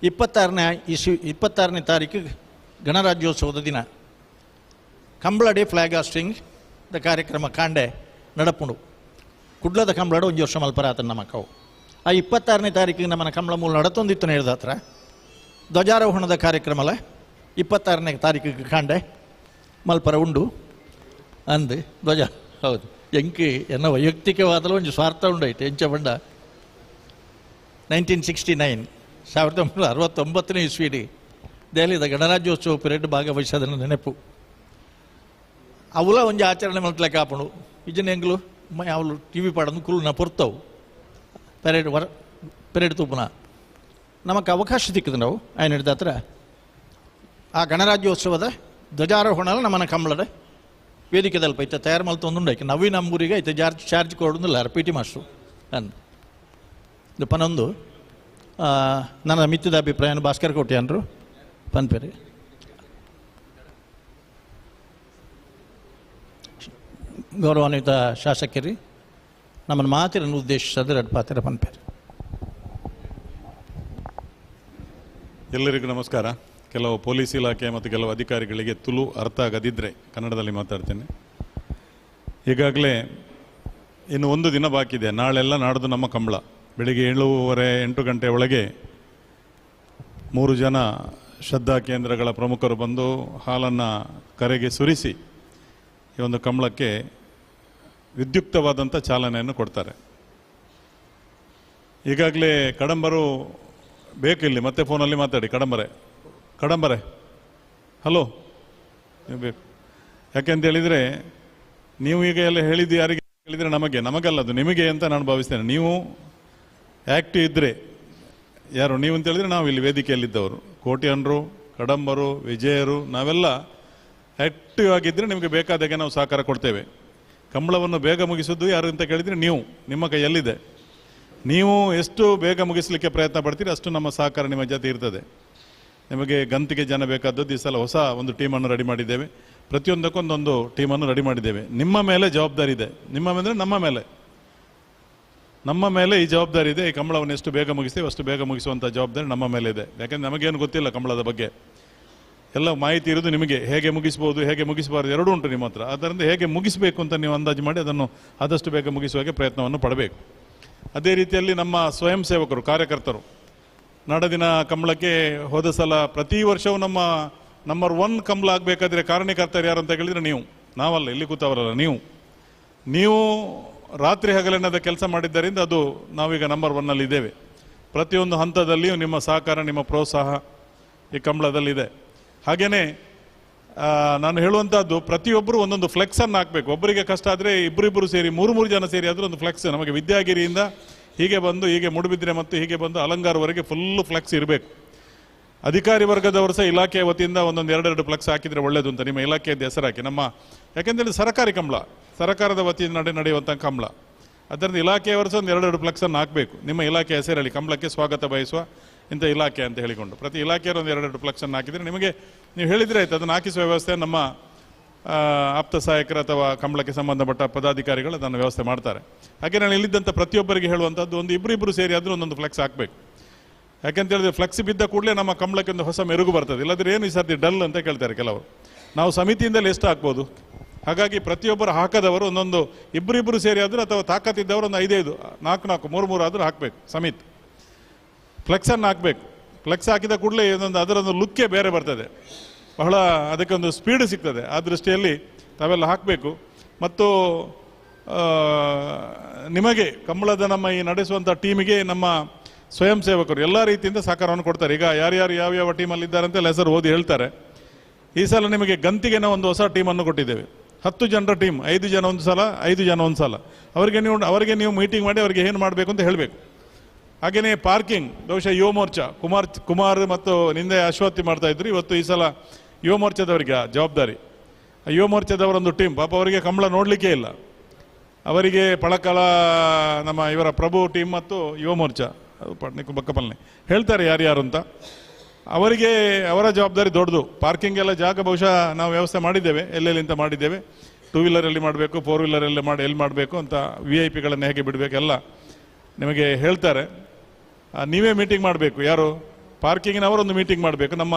26ನೇ ತಾರೀಕು ಗಣರಾಜ್ಯೋತ್ಸವದ ದಿನ Kambala day flag hoisting the ಕಾರ್ಯಕ್ರಮ ಕಾಂಡೆ ನಡಪುಂಡು ಕುಡ್ಲದ ಕಂಬಳಾಡು ಒಂಜಿ ವರ್ಷ ಮಲ್ಪರ ಆತನ ನಮ್ಮ ಕವು ಆ 26ನೇ ತಾರೀಕಿಗೆ ನಮ್ಮನ ಕಂಬಳ ಮೂಲ ನಡತೊಂದಿತ್ತು ಹೇಳಿದ ಹತ್ರ ಧ್ವಜಾರೋಹಣದ ಕಾರ್ಯಕ್ರಮಲ 26ನೇ ತಾರೀಕಿಗೆ ಕಾಂಡೆ ಮಲ್ಪರ ಉಂಡು ಅಂದು ಧ್ವಜ ಹೌದು ಎಂಕಿ ಎನ್ನ ವೈಯಕ್ತಿಕವಾದಲು ಒಂದು ಸ್ವಾರ್ಥ ಉಂಡೈತೆ ಎಂಚ ಬಂಡ 1969 1969ನೇ ಇಸ್ವಿಡಿ ದೆಹಲಿದ ಗಣರಾಜ್ಯೋತ್ಸವ ಪಿರಿಯಡ್ ಭಾಗವಹಿಸೋದನ್ನು ನೆನಪು ಅವಲ ಒಂಜಿ ಆಚರಣೆ ಮಲ್ತಲೆ ಕಾಪುಂಡು ಇಜನ ಎಂಗ್ಲು ಅವಳು TV ಪಾಡನ್ನು ಕುಲ್ನ ಪೊರ್ತವು ಪೆರೇಡ್ ತೂಪುನ ನಮಗೆ ಅವಕಾಶ ಸಿಕ್ಕಿದೆ ನಾವು ఆయన ಹಿಡಿದ ಹತ್ರ ಆ ಗಣರಾಜ್ಯೋತ್ಸವದ ಧ್ವಜಾರೋಹಣ ನಮ್ಮನ ಕಂಬಳದ ವೇದಿಕೆದಲ್ಲಿ ಪೈತೆ ತಯಾರು ಮಲ್ತೊಂದುಂಡೈಕೆ ನವೀನ ಅಂಬೂರಿಗೆ ಐತೆ ಚಾರ್ಜ್ ಕೊಡೋದಿಲ್ಲ PT ಮಾಸ್ಟ್ರು ಅಂದು ಇದು ಪನೊಂದು ನನ್ನ ಮಿತ್ತದ ಅಭಿಪ್ರಾಯ ಭಾಸ್ಕರ್ ಕೋಟೆ ಅಂದರು ಪನ್ಪೇರಿ ಗೌರವಾನ್ವಿತ ಶಾಸಕರಿ ನಮ್ಮನ್ನು ಮಾತಿರನ್ನು ಉದ್ದೇಶಿಸಿದ ಎರಡು ಪಾತ್ರ ಪನ್ಪೇರಿ. ಎಲ್ಲರಿಗೂ ನಮಸ್ಕಾರ. ಕೆಲವು ಪೊಲೀಸ್ ಇಲಾಖೆ ಮತ್ತು ಕೆಲವು ಅಧಿಕಾರಿಗಳಿಗೆ ತುಳು ಅರ್ಥ ಆಗದಿದ್ದರೆ ಕನ್ನಡದಲ್ಲಿ ಮಾತಾಡ್ತೇನೆ. ಈಗಾಗಲೇ ಇನ್ನು 1 ದಿನ ಬಾಕಿ ಇದೆ. ನಾಳೆಲ್ಲ ನಾಡ್ದು ನಮ್ಮ ಕಂಬಳ. ಬೆಳಿಗ್ಗೆ 7:30-8 ಗಂಟೆ ಒಳಗೆ 3 ಜನ ಶ್ರದ್ಧಾ ಕೇಂದ್ರಗಳ ಪ್ರಮುಖರು ಬಂದು ಹಾಲನ್ನು ಕರೆಗೆ ಸುರಿಸಿ ಈ ಒಂದು ಕಂಬಳಕ್ಕೆ ವಿದ್ಯುಕ್ತವಾದಂಥ ಚಾಲನೆಯನ್ನು ಕೊಡ್ತಾರೆ. ಈಗಾಗಲೇ ಕಡಂಬರು ಬೇಕಿಲ್ಲಿ ಮತ್ತೆ ಫೋನಲ್ಲಿ ಮಾತಾಡಿ. ಕಡಂಬರೆ ಹಲೋ ನೀವು ಬೇಕು. ಯಾಕೆಂತ ಹೇಳಿದರೆ ನೀವು ಈಗ ಎಲ್ಲ ಹೇಳಿದ್ದು ಯಾರಿಗೆ ಹೇಳಿದರೆ ನಮಗಲ್ಲ, ಅದು ನಿಮಗೆ ಅಂತ ನಾನು ಭಾವಿಸ್ತೇನೆ. ನೀವು ಆ್ಯಕ್ಟಿವ್ ಇದ್ದರೆ ಯಾರು ನೀವು ಅಂತ ಹೇಳಿದರೆ ನಾವು ಇಲ್ಲಿ ವೇದಿಕೆಯಲ್ಲಿದ್ದವರು, ಕೋಟ್ಯಾನರು, ಕಡಂಬರು, ವಿಜಯರು, ನಾವೆಲ್ಲ ಆ್ಯಕ್ಟಿವ್ ಆಗಿದ್ದರೆ ನಿಮಗೆ ಬೇಕಾದಾಗೆ ನಾವು ಸಹಕಾರ ಕೊಡ್ತೇವೆ. ಕಂಬಳವನ್ನು ಬೇಗ ಮುಗಿಸೋದು ಯಾರು ಅಂತ ಕೇಳಿದರೆ ನೀವು, ನಿಮ್ಮ ಕೈಯಲ್ಲಿದೆ. ನೀವು ಎಷ್ಟು ಬೇಗ ಮುಗಿಸಲಿಕ್ಕೆ ಪ್ರಯತ್ನ ಪಡ್ತೀರಿ ಅಷ್ಟು ನಮ್ಮ ಸಹಕಾರ ನಿಮ್ಮ ಜೊತೆ ಇರ್ತದೆ. ನಿಮಗೆ ಗಂತಿಗೆ ಜನ ಬೇಕಾದದ್ದು ಈ ಸಲ ಹೊಸ ಒಂದು ಟೀಮನ್ನು ರೆಡಿ ಮಾಡಿದ್ದೇವೆ. ಪ್ರತಿಯೊಂದಕ್ಕೊಂದೊಂದು ಟೀಮನ್ನು ರೆಡಿ ಮಾಡಿದ್ದೇವೆ. ನಿಮ್ಮ ಮೇಲೆ ಜವಾಬ್ದಾರಿ ಇದೆ. ನಿಮ್ಮ ಮೇಲೆ ನಮ್ಮ ಮೇಲೆ ಈ ಜವಾಬ್ದಾರಿ ಇದೆ. ಈ ಕಂಬಳವನ್ನು ಎಷ್ಟು ಬೇಗ ಮುಗಿಸ್ತೇವೆ ಅಷ್ಟು ಬೇಗ ಮುಗಿಸುವಂಥ ಜವಾಬ್ದಾರಿ ನಮ್ಮ ಮೇಲೆ ಇದೆ. ಯಾಕೆಂದರೆ ನಮಗೇನು ಗೊತ್ತಿಲ್ಲ ಕಂಬಳದ ಬಗ್ಗೆ, ಎಲ್ಲ ಮಾಹಿತಿ ಇರೋದು ನಿಮಗೆ. ಹೇಗೆ ಮುಗಿಸ್ಬೋದು, ಹೇಗೆ ಮುಗಿಸಬಾರ್ದು ಎರಡೂ ಉಂಟು ನಿಮ್ಮ ಹತ್ರ. ಅದರಿಂದ ಹೇಗೆ ಮುಗಿಸಬೇಕು ಅಂತ ನೀವು ಅಂದಾಜು ಮಾಡಿ ಅದನ್ನು ಆದಷ್ಟು ಬೇಗ ಮುಗಿಸುವಾಗೆ ಪ್ರಯತ್ನವನ್ನು ಪಡಬೇಕು. ಅದೇ ರೀತಿಯಲ್ಲಿ ನಮ್ಮ ಸ್ವಯಂ ಸೇವಕರು, ಕಾರ್ಯಕರ್ತರು ನಾಡದಿನ ಕಂಬಳಕ್ಕೆ ಹೋದ ಸಲ ಪ್ರತಿ ವರ್ಷವೂ ನಮ್ಮ ನಂಬರ್ 1 ಕಂಬಳ ಆಗಬೇಕಾದ್ರೆ ಕಾರಣಕರ್ತರು ಯಾರು ಅಂತ ಹೇಳಿದರೆ ನೀವು, ನಾವಲ್ಲ, ಇಲ್ಲಿ ಕೂತವರಲ್ಲ, ನೀವು ರಾತ್ರಿ ಹಗಲೆನ್ನದ ಕೆಲಸ ಮಾಡಿದ್ದರಿಂದ ಅದು ನಾವೀಗ ನಂಬರ್ 1 ಇದ್ದೇವೆ. ಪ್ರತಿಯೊಂದು ಹಂತದಲ್ಲಿಯೂ ನಿಮ್ಮ ಸಹಕಾರ, ನಿಮ್ಮ ಪ್ರೋತ್ಸಾಹ ಈ ಕಂಬಳದಲ್ಲಿದೆ. ಹಾಗೆಯೇ ನಾನು ಹೇಳುವಂಥದ್ದು, ಪ್ರತಿಯೊಬ್ಬರು ಒಂದೊಂದು ಫ್ಲೆಕ್ಸನ್ನು ಹಾಕಬೇಕು. ಒಬ್ಬರಿಗೆ ಕಷ್ಟ ಆದರೆ ಇಬ್ಬರಿಬ್ಬರು ಸೇರಿ 3 ಜನ ಸೇರಿ ಆದರೂ ಒಂದು ಫ್ಲೆಕ್ಸ್, ನಮಗೆ ವಿದ್ಯಾಗಿರಿಯಿಂದ ಹೀಗೆ ಬಂದು ಹೀಗೆ ಮೂಡುಬಿದ್ರೆ ಮತ್ತು ಹೀಗೆ ಬಂದು ಅಲಂಗಾರವರೆಗೆ ಫುಲ್ಲು ಫ್ಲೆಕ್ಸ್ ಇರಬೇಕು. ಅಧಿಕಾರಿ ವರ್ಗದವರು ಸಹ ಇಲಾಖೆಯ ವತಿಯಿಂದ ಒಂದೊಂದು 2 ಫ್ಲೆಕ್ಸ್ ಹಾಕಿದರೆ ಒಳ್ಳೆಯದು ಅಂತ ನಿಮ್ಮ ಇಲಾಖೆಯದ್ದು ಹೆಸರು ಹಾಕಿ. ನಮ್ಮ ಯಾಕೆಂದರೆ ಸರ್ಕಾರಿ ಕಂಬಳ, ಸರ್ಕಾರದ ವತಿಯಿಂದ ನಡೆಯುವಂಥ ಕಂಬಳ, ಅದರಿಂದ ಇಲಾಖೆಯವರು ಸಹ ಒಂದು 2 ಫ್ಲೆಕ್ಸನ್ನು ಹಾಕಬೇಕು. ನಿಮ್ಮ ಇಲಾಖೆ ಹೆಸರಲ್ಲಿ ಕಂಬಳಕ್ಕೆ ಸ್ವಾಗತ ಬಯಸುವ ಇಂಥ ಇಲಾಖೆ ಅಂತ ಹೇಳಿಕೊಂಡು ಪ್ರತಿ ಇಲಾಖೆಯವರು ಒಂದು 2 ಫ್ಲೆಕ್ಸನ್ನು ಹಾಕಿದರೆ ನಿಮಗೆ ನೀವು ಹೇಳಿದರೆ ಆಯ್ತು. ಅದನ್ನು ಹಾಕಿಸುವ ವ್ಯವಸ್ಥೆ ನಮ್ಮ ಆಪ್ತ ಸಹಾಯಕರು ಅಥವಾ ಕಂಬಳಕ್ಕೆ ಸಂಬಂಧಪಟ್ಟ ಪದಾಧಿಕಾರಿಗಳು ಅದನ್ನು ವ್ಯವಸ್ಥೆ ಮಾಡ್ತಾರೆ. ಹಾಗೆ ನಾನು ಇಲ್ಲಿದ್ದಂಥ ಪ್ರತಿಯೊಬ್ಬರಿಗೆ ಹೇಳುವಂಥದ್ದು, ಒಂದು ಇಬ್ಬರಿಬ್ಬರು ಸೇರಿ ಆದರೂ ಒಂದೊಂದು ಫ್ಲೆಕ್ಸ್ ಹಾಕಬೇಕು. ಯಾಕೆಂತ ಹೇಳಿದ್ರೆ ಫ್ಲೆಕ್ಸ್ ಬಿದ್ದ ಕೂಡಲೇ ನಮ್ಮ ಕಂಬಳಕ್ಕೆ ಒಂದು ಹೊಸ ಮೆರುಗು ಬರ್ತದೆ. ಇಲ್ಲಾಂದರೆ ಏನು ಈ ಸರ್ತಿ ಡಲ್ ಅಂತ ಕೇಳ್ತಾರೆ ಕೆಲವರು. ನಾವು ಸಮಿತಿಯಿಂದಲೇ ಎಷ್ಟು ಹಾಕ್ಬೋದು. ಹಾಗಾಗಿ ಪ್ರತಿಯೊಬ್ಬರು ಹಾಕದವರು ಒಂದೊಂದು ಇಬ್ಬರಿಬ್ಬರು ಸೇರಿ ಆದರೂ ಅಥವಾ ತಾಕತ್ತಿದ್ದವರು ಒಂದು 5 4 3 ಆದರೂ ಹಾಕಬೇಕು. ಸಮಿತಿ ಫ್ಲೆಕ್ಸನ್ನು ಹಾಕಬೇಕು. ಫ್ಲೆಕ್ಸ್ ಹಾಕಿದ ಕೂಡಲೇ ಅದರೊಂದು ಲುಕ್ಕೇ ಬೇರೆ ಬರ್ತದೆ, ಬಹಳ ಅದಕ್ಕೆ ಒಂದು ಸ್ಪೀಡ್ ಸಿಗ್ತದೆ. ಆ ದೃಷ್ಟಿಯಲ್ಲಿ ತಾವೆಲ್ಲ ಹಾಕಬೇಕು. ಮತ್ತು ನಿಮಗೆ ಕಂಬಳದ ನಮ್ಮ ಈ ನಡೆಸುವಂಥ ಟೀಮಿಗೆ ನಮ್ಮ ಸ್ವಯಂ ಸೇವಕರು ಎಲ್ಲ ರೀತಿಯಿಂದ ಸಹಕಾರವನ್ನು ಕೊಡ್ತಾರೆ. ಈಗ ಯಾರ್ಯಾರು ಯಾವ್ಯಾವ ಟೀಮಲ್ಲಿ ಇದ್ದಾರೆ ಅಂತ ಹೆಸರು ಓದಿ ಹೇಳ್ತಾರೆ. ಈ ಸಲ ನಿಮಗೆ ಗಂತಿಗೆ ನಾವು ಒಂದು ಹೊಸ ಟೀಮನ್ನು ಕೊಟ್ಟಿದ್ದೇವೆ. 10 ಜನರ ಟೀಮ್, 5 ಜನ ಒಂದು ಸಲ, 5 ಜನ ಒಂದು ಸಲ. ಅವರಿಗೆ ನೀವು ಮೀಟಿಂಗ್ ಮಾಡಿ ಅವರಿಗೆ ಏನು ಮಾಡಬೇಕು ಅಂತ ಹೇಳಬೇಕು. ಹಾಗೆಯೇ ಪಾರ್ಕಿಂಗ್ ಬಹುಶಃ ಯುವ ಮೋರ್ಚಾ ಕುಮಾರ್ ಮತ್ತು ನಿಂದೆ ಅಶ್ವತ್ಥಿ ಮಾಡ್ತಾಯಿದ್ರು. ಇವತ್ತು ಈ ಸಲ ಯುವ ಮೋರ್ಚಾದವರಿಗೆ ಜವಾಬ್ದಾರಿ. ಯುವ ಮೋರ್ಚಾದವರೊಂದು ಟೀಮ್, ಪಾಪ ಅವರಿಗೆ ಕಂಬಳ ನೋಡಲಿಕ್ಕೆ ಇಲ್ಲ. ಅವರಿಗೆ ಪಳಕಲ ನಮ್ಮ ಇವರ ಪ್ರಭು ಟೀಮ್ ಮತ್ತು ಯುವ ಮೋರ್ಚಾ ಬಕ್ಕಪಲ್ನೆ ಹೇಳ್ತಾರೆ ಯಾರ್ಯಾರು ಅಂತ. ಅವರಿಗೆ ಅವರ ಜವಾಬ್ದಾರಿ ದೊಡ್ಡದು. ಪಾರ್ಕಿಂಗ್ ಎಲ್ಲ ಜಾಗ ಬಹುಶಃ ನಾವು ವ್ಯವಸ್ಥೆ ಮಾಡಿದ್ದೇವೆ, ಎಲ್ಲೆಲ್ಲಿ ಅಂತ ಮಾಡಿದ್ದೇವೆ. 2 ವೀಲರಲ್ಲಿ ಮಾಡಬೇಕು, 4 ವೀಲರಲ್ಲಿ ಎಲ್ಲಿ ಮಾಡಬೇಕು ಅಂತ, VIP ಹೇಗೆ ಬಿಡಬೇಕು ಎಲ್ಲ ನಿಮಗೆ ಹೇಳ್ತಾರೆ. ನೀವೇ ಮೀಟಿಂಗ್ ಮಾಡಬೇಕು. ಯಾರು ಪಾರ್ಕಿಂಗಿನವರೊಂದು ಮೀಟಿಂಗ್ ಮಾಡಬೇಕು. ನಮ್ಮ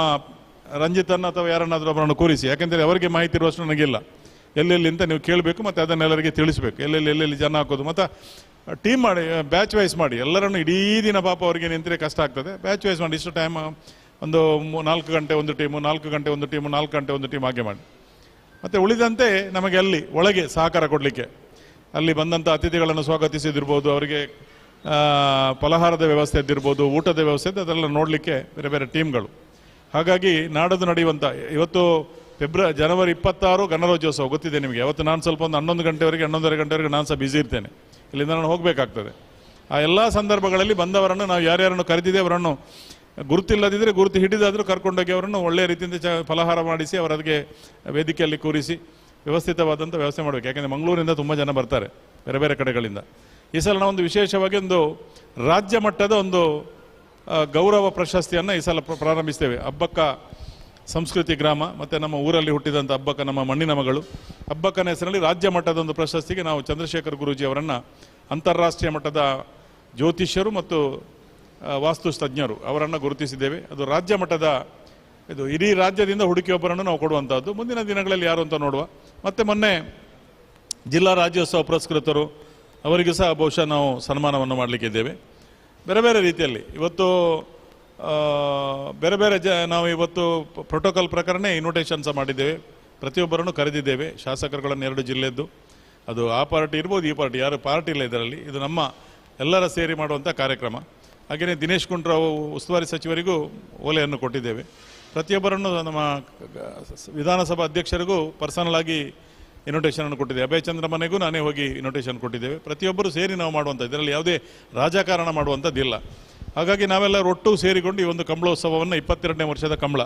ರಂಜಿತನ್ನು ಅಥವಾ ಯಾರನ್ನಾದರೂ ಅವರನ್ನು ಕೂರಿಸಿ. ಯಾಕೆಂದರೆ ಅವರಿಗೆ ಮಾಹಿತಿ ಇರುವಷ್ಟು ನನಗಿಲ್ಲ. ಎಲ್ಲೆಲ್ಲಿ ಅಂತ ನೀವು ಕೇಳಬೇಕು ಮತ್ತು ಅದನ್ನೆಲ್ಲರಿಗೆ ತಿಳಿಸ್ಬೇಕು. ಎಲ್ಲೆಲ್ಲಿ ಜನ ಹಾಕೋದು. ಮತ್ತು ಟೀಮ್ ಮಾಡಿ, ಬ್ಯಾಚ್ ವೈಸ್ ಮಾಡಿ. ಎಲ್ಲರನ್ನು ಇಡೀ ದಿನ ಪಾಪ ಅವರಿಗೆ ನಿಂತರೆ ಕಷ್ಟ ಆಗ್ತದೆ. ಬ್ಯಾಚ್ ವೈಸ್ ಮಾಡಿ. ಇಷ್ಟು ಟೈಮ್ ಒಂದು 4 ಗಂಟೆ ಒಂದು ಟೀಮು, 4 ಗಂಟೆ ಒಂದು ಟೀಮು, 4 ಗಂಟೆ ಒಂದು ಟೀಮ್ ಹಾಗೆ ಮಾಡಿ. ಮತ್ತು ಉಳಿದಂತೆ ನಮಗೆ ಅಲ್ಲಿ ಒಳಗೆ ಸಹಕಾರ ಕೊಡಲಿಕ್ಕೆ, ಅಲ್ಲಿ ಬಂದಂಥ ಅತಿಥಿಗಳನ್ನು ಸ್ವಾಗತಿಸಿದಿರ್ಬೋದು, ಅವರಿಗೆ ಫಲಹಾರದ ವ್ಯವಸ್ಥೆ ಇದ್ದಿರ್ಬೋದು, ಊಟದ ವ್ಯವಸ್ಥೆ ಅದೆಲ್ಲ ನೋಡಲಿಕ್ಕೆ ಬೇರೆ ಬೇರೆ ಟೀಮ್ಗಳು. ಹಾಗಾಗಿ ನಾಡದು ನಡೆಯುವಂಥ ಇವತ್ತು ಜನವರಿ 26 ಗಣರಾಜ್ಯೋತ್ಸವ ಗೊತ್ತಿದೆ ನಿಮಗೆ. ಅವತ್ತು ನಾನು ಸ್ವಲ್ಪ ಒಂದು 11 ಗಂಟೆವರೆಗೆ 11:30 ಗಂಟೆವರೆಗೆ ನಾನು ಸಹ ಬ್ಯುಸಿ ಇರ್ತೇನೆ. ಇಲ್ಲಿಂದ ನಾನು ಹೋಗಬೇಕಾಗ್ತದೆ. ಆ ಎಲ್ಲ ಸಂದರ್ಭಗಳಲ್ಲಿ ಬಂದವರನ್ನು ನಾವು ಯಾರ್ಯಾರನ್ನು ಕರೆದಿದೆ ಅವರನ್ನು ಗುರುತಿಲ್ಲದಿದ್ದರೆ ಗುರುತು ಹಿಡಿದಾದರೂ ಕರ್ಕೊಂಡೋಗಿ ಅವರನ್ನು ಒಳ್ಳೆಯ ರೀತಿಯಿಂದ ಫಲಹಾರ ಮಾಡಿಸಿ ಅವರಿಗೆ ವೇದಿಕೆಯಲ್ಲಿ ಕೂರಿಸಿ ವ್ಯವಸ್ಥಿತವಾದಂಥ ವ್ಯವಸ್ಥೆ ಮಾಡಬೇಕು. ಯಾಕೆಂದರೆ ಮಂಗಳೂರಿಂದ ತುಂಬ ಜನ ಬರ್ತಾರೆ ಬೇರೆ ಬೇರೆ ಕಡೆಗಳಿಂದ. ಈ ಸಲ ನಾವೊಂದು ವಿಶೇಷವಾಗಿ ಒಂದು ರಾಜ್ಯ ಮಟ್ಟದ ಒಂದು ಗೌರವ ಪ್ರಶಸ್ತಿಯನ್ನು ಈ ಸಲ ಪ್ರಾರಂಭಿಸ್ತೇವೆ. ಹಬ್ಬಕ್ಕ ಸಂಸ್ಕೃತಿ ಗ್ರಾಮ ಮತ್ತು ನಮ್ಮ ಊರಲ್ಲಿ ಹುಟ್ಟಿದಂಥ ಹಬ್ಬಕ್ಕ, ನಮ್ಮ ಮಣ್ಣಿನ ಮಗಳು ಹಬ್ಬಕ್ಕನ ಹೆಸರಲ್ಲಿ ರಾಜ್ಯ ಮಟ್ಟದ ಒಂದು ಪ್ರಶಸ್ತಿಗೆ ನಾವು ಚಂದ್ರಶೇಖರ್ ಗುರೂಜಿ ಅವರನ್ನು ಅಂತಾರಾಷ್ಟ್ರೀಯ ಮಟ್ಟದ ಜ್ಯೋತಿಷ್ಯರು ಮತ್ತು ವಾಸ್ತುತಜ್ಞರು ಅವರನ್ನು ಗುರುತಿಸಿದ್ದೇವೆ. ಅದು ರಾಜ್ಯ ಮಟ್ಟದ, ಇದು ಇಡೀ ರಾಜ್ಯದಿಂದ ಹುಡುಕಿಯೊಬ್ಬರನ್ನು ನಾವು ಕೊಡುವಂಥದ್ದು. ಮುಂದಿನ ದಿನಗಳಲ್ಲಿ ಯಾರು ಅಂತ ನೋಡುವ. ಮತ್ತು ಮೊನ್ನೆ ಜಿಲ್ಲಾ ರಾಜ್ಯೋತ್ಸವ ಪುರಸ್ಕೃತರು ಅವರಿಗೂ ಸಹ ಬಹುಶಃ ನಾವು ಸನ್ಮಾನವನ್ನು ಮಾಡಲಿಕ್ಕಿದ್ದೇವೆ. ಬೇರೆ ಬೇರೆ ರೀತಿಯಲ್ಲಿ ಇವತ್ತು ಬೇರೆ ಬೇರೆ ನಾವು ಇವತ್ತು ಪ್ರೋಟೋಕಾಲ್ ಪ್ರಕಾರನೇ ಇನ್ವಿಟೇಷನ್ ಸಹ ಮಾಡಿದ್ದೇವೆ. ಪ್ರತಿಯೊಬ್ಬರನ್ನು ಕರೆದಿದ್ದೇವೆ. ಶಾಸಕರುಗಳನ್ನು 2 ಜಿಲ್ಲೆಯದ್ದು ಅದು ಆ ಪಾರ್ಟಿ ಇರ್ಬೋದು, ಈ ಪಾರ್ಟಿ, ಯಾರು ಪಾರ್ಟಿ ಇಲ್ಲ ಇದರಲ್ಲಿ. ಇದು ನಮ್ಮ ಎಲ್ಲರ ಸೇರಿ ಮಾಡುವಂಥ ಕಾರ್ಯಕ್ರಮ. ಹಾಗೆಯೇ ದಿನೇಶ್ ಗುಂಡೂರಾವ್ ಉಸ್ತುವಾರಿ ಸಚಿವರಿಗೂ ಓಲೆಯನ್ನು ಕೊಟ್ಟಿದ್ದೇವೆ. ಪ್ರತಿಯೊಬ್ಬರನ್ನು ನಮ್ಮ ವಿಧಾನಸಭಾ ಅಧ್ಯಕ್ಷರಿಗೂ ಪರ್ಸನಲ್ ಆಗಿ ಇನ್ವಿಟೇಷನನ್ನು ಕೊಟ್ಟಿದ್ದೇವೆ. ಅಭಯ್ ಚಂದ್ರ ಮನೆಗೂ ನಾನೇ ಹೋಗಿ ಇನ್ವಿಟೇಷನ್ ಕೊಟ್ಟಿದ್ದೇವೆ. ಪ್ರತಿಯೊಬ್ಬರು ಸೇರಿ ನಾವು ಮಾಡುವಂಥ, ಇದರಲ್ಲಿ ಯಾವುದೇ ರಾಜಕಾರಣ ಮಾಡುವಂಥದ್ದಿಲ್ಲ. ಹಾಗಾಗಿ ನಾವೆಲ್ಲರೂ ಒಟ್ಟು ಸೇರಿಕೊಂಡು ಈ ಒಂದು ಕಂಬಳೋತ್ಸವವನ್ನು 22ನೇ ವರ್ಷದ ಕಂಬಳ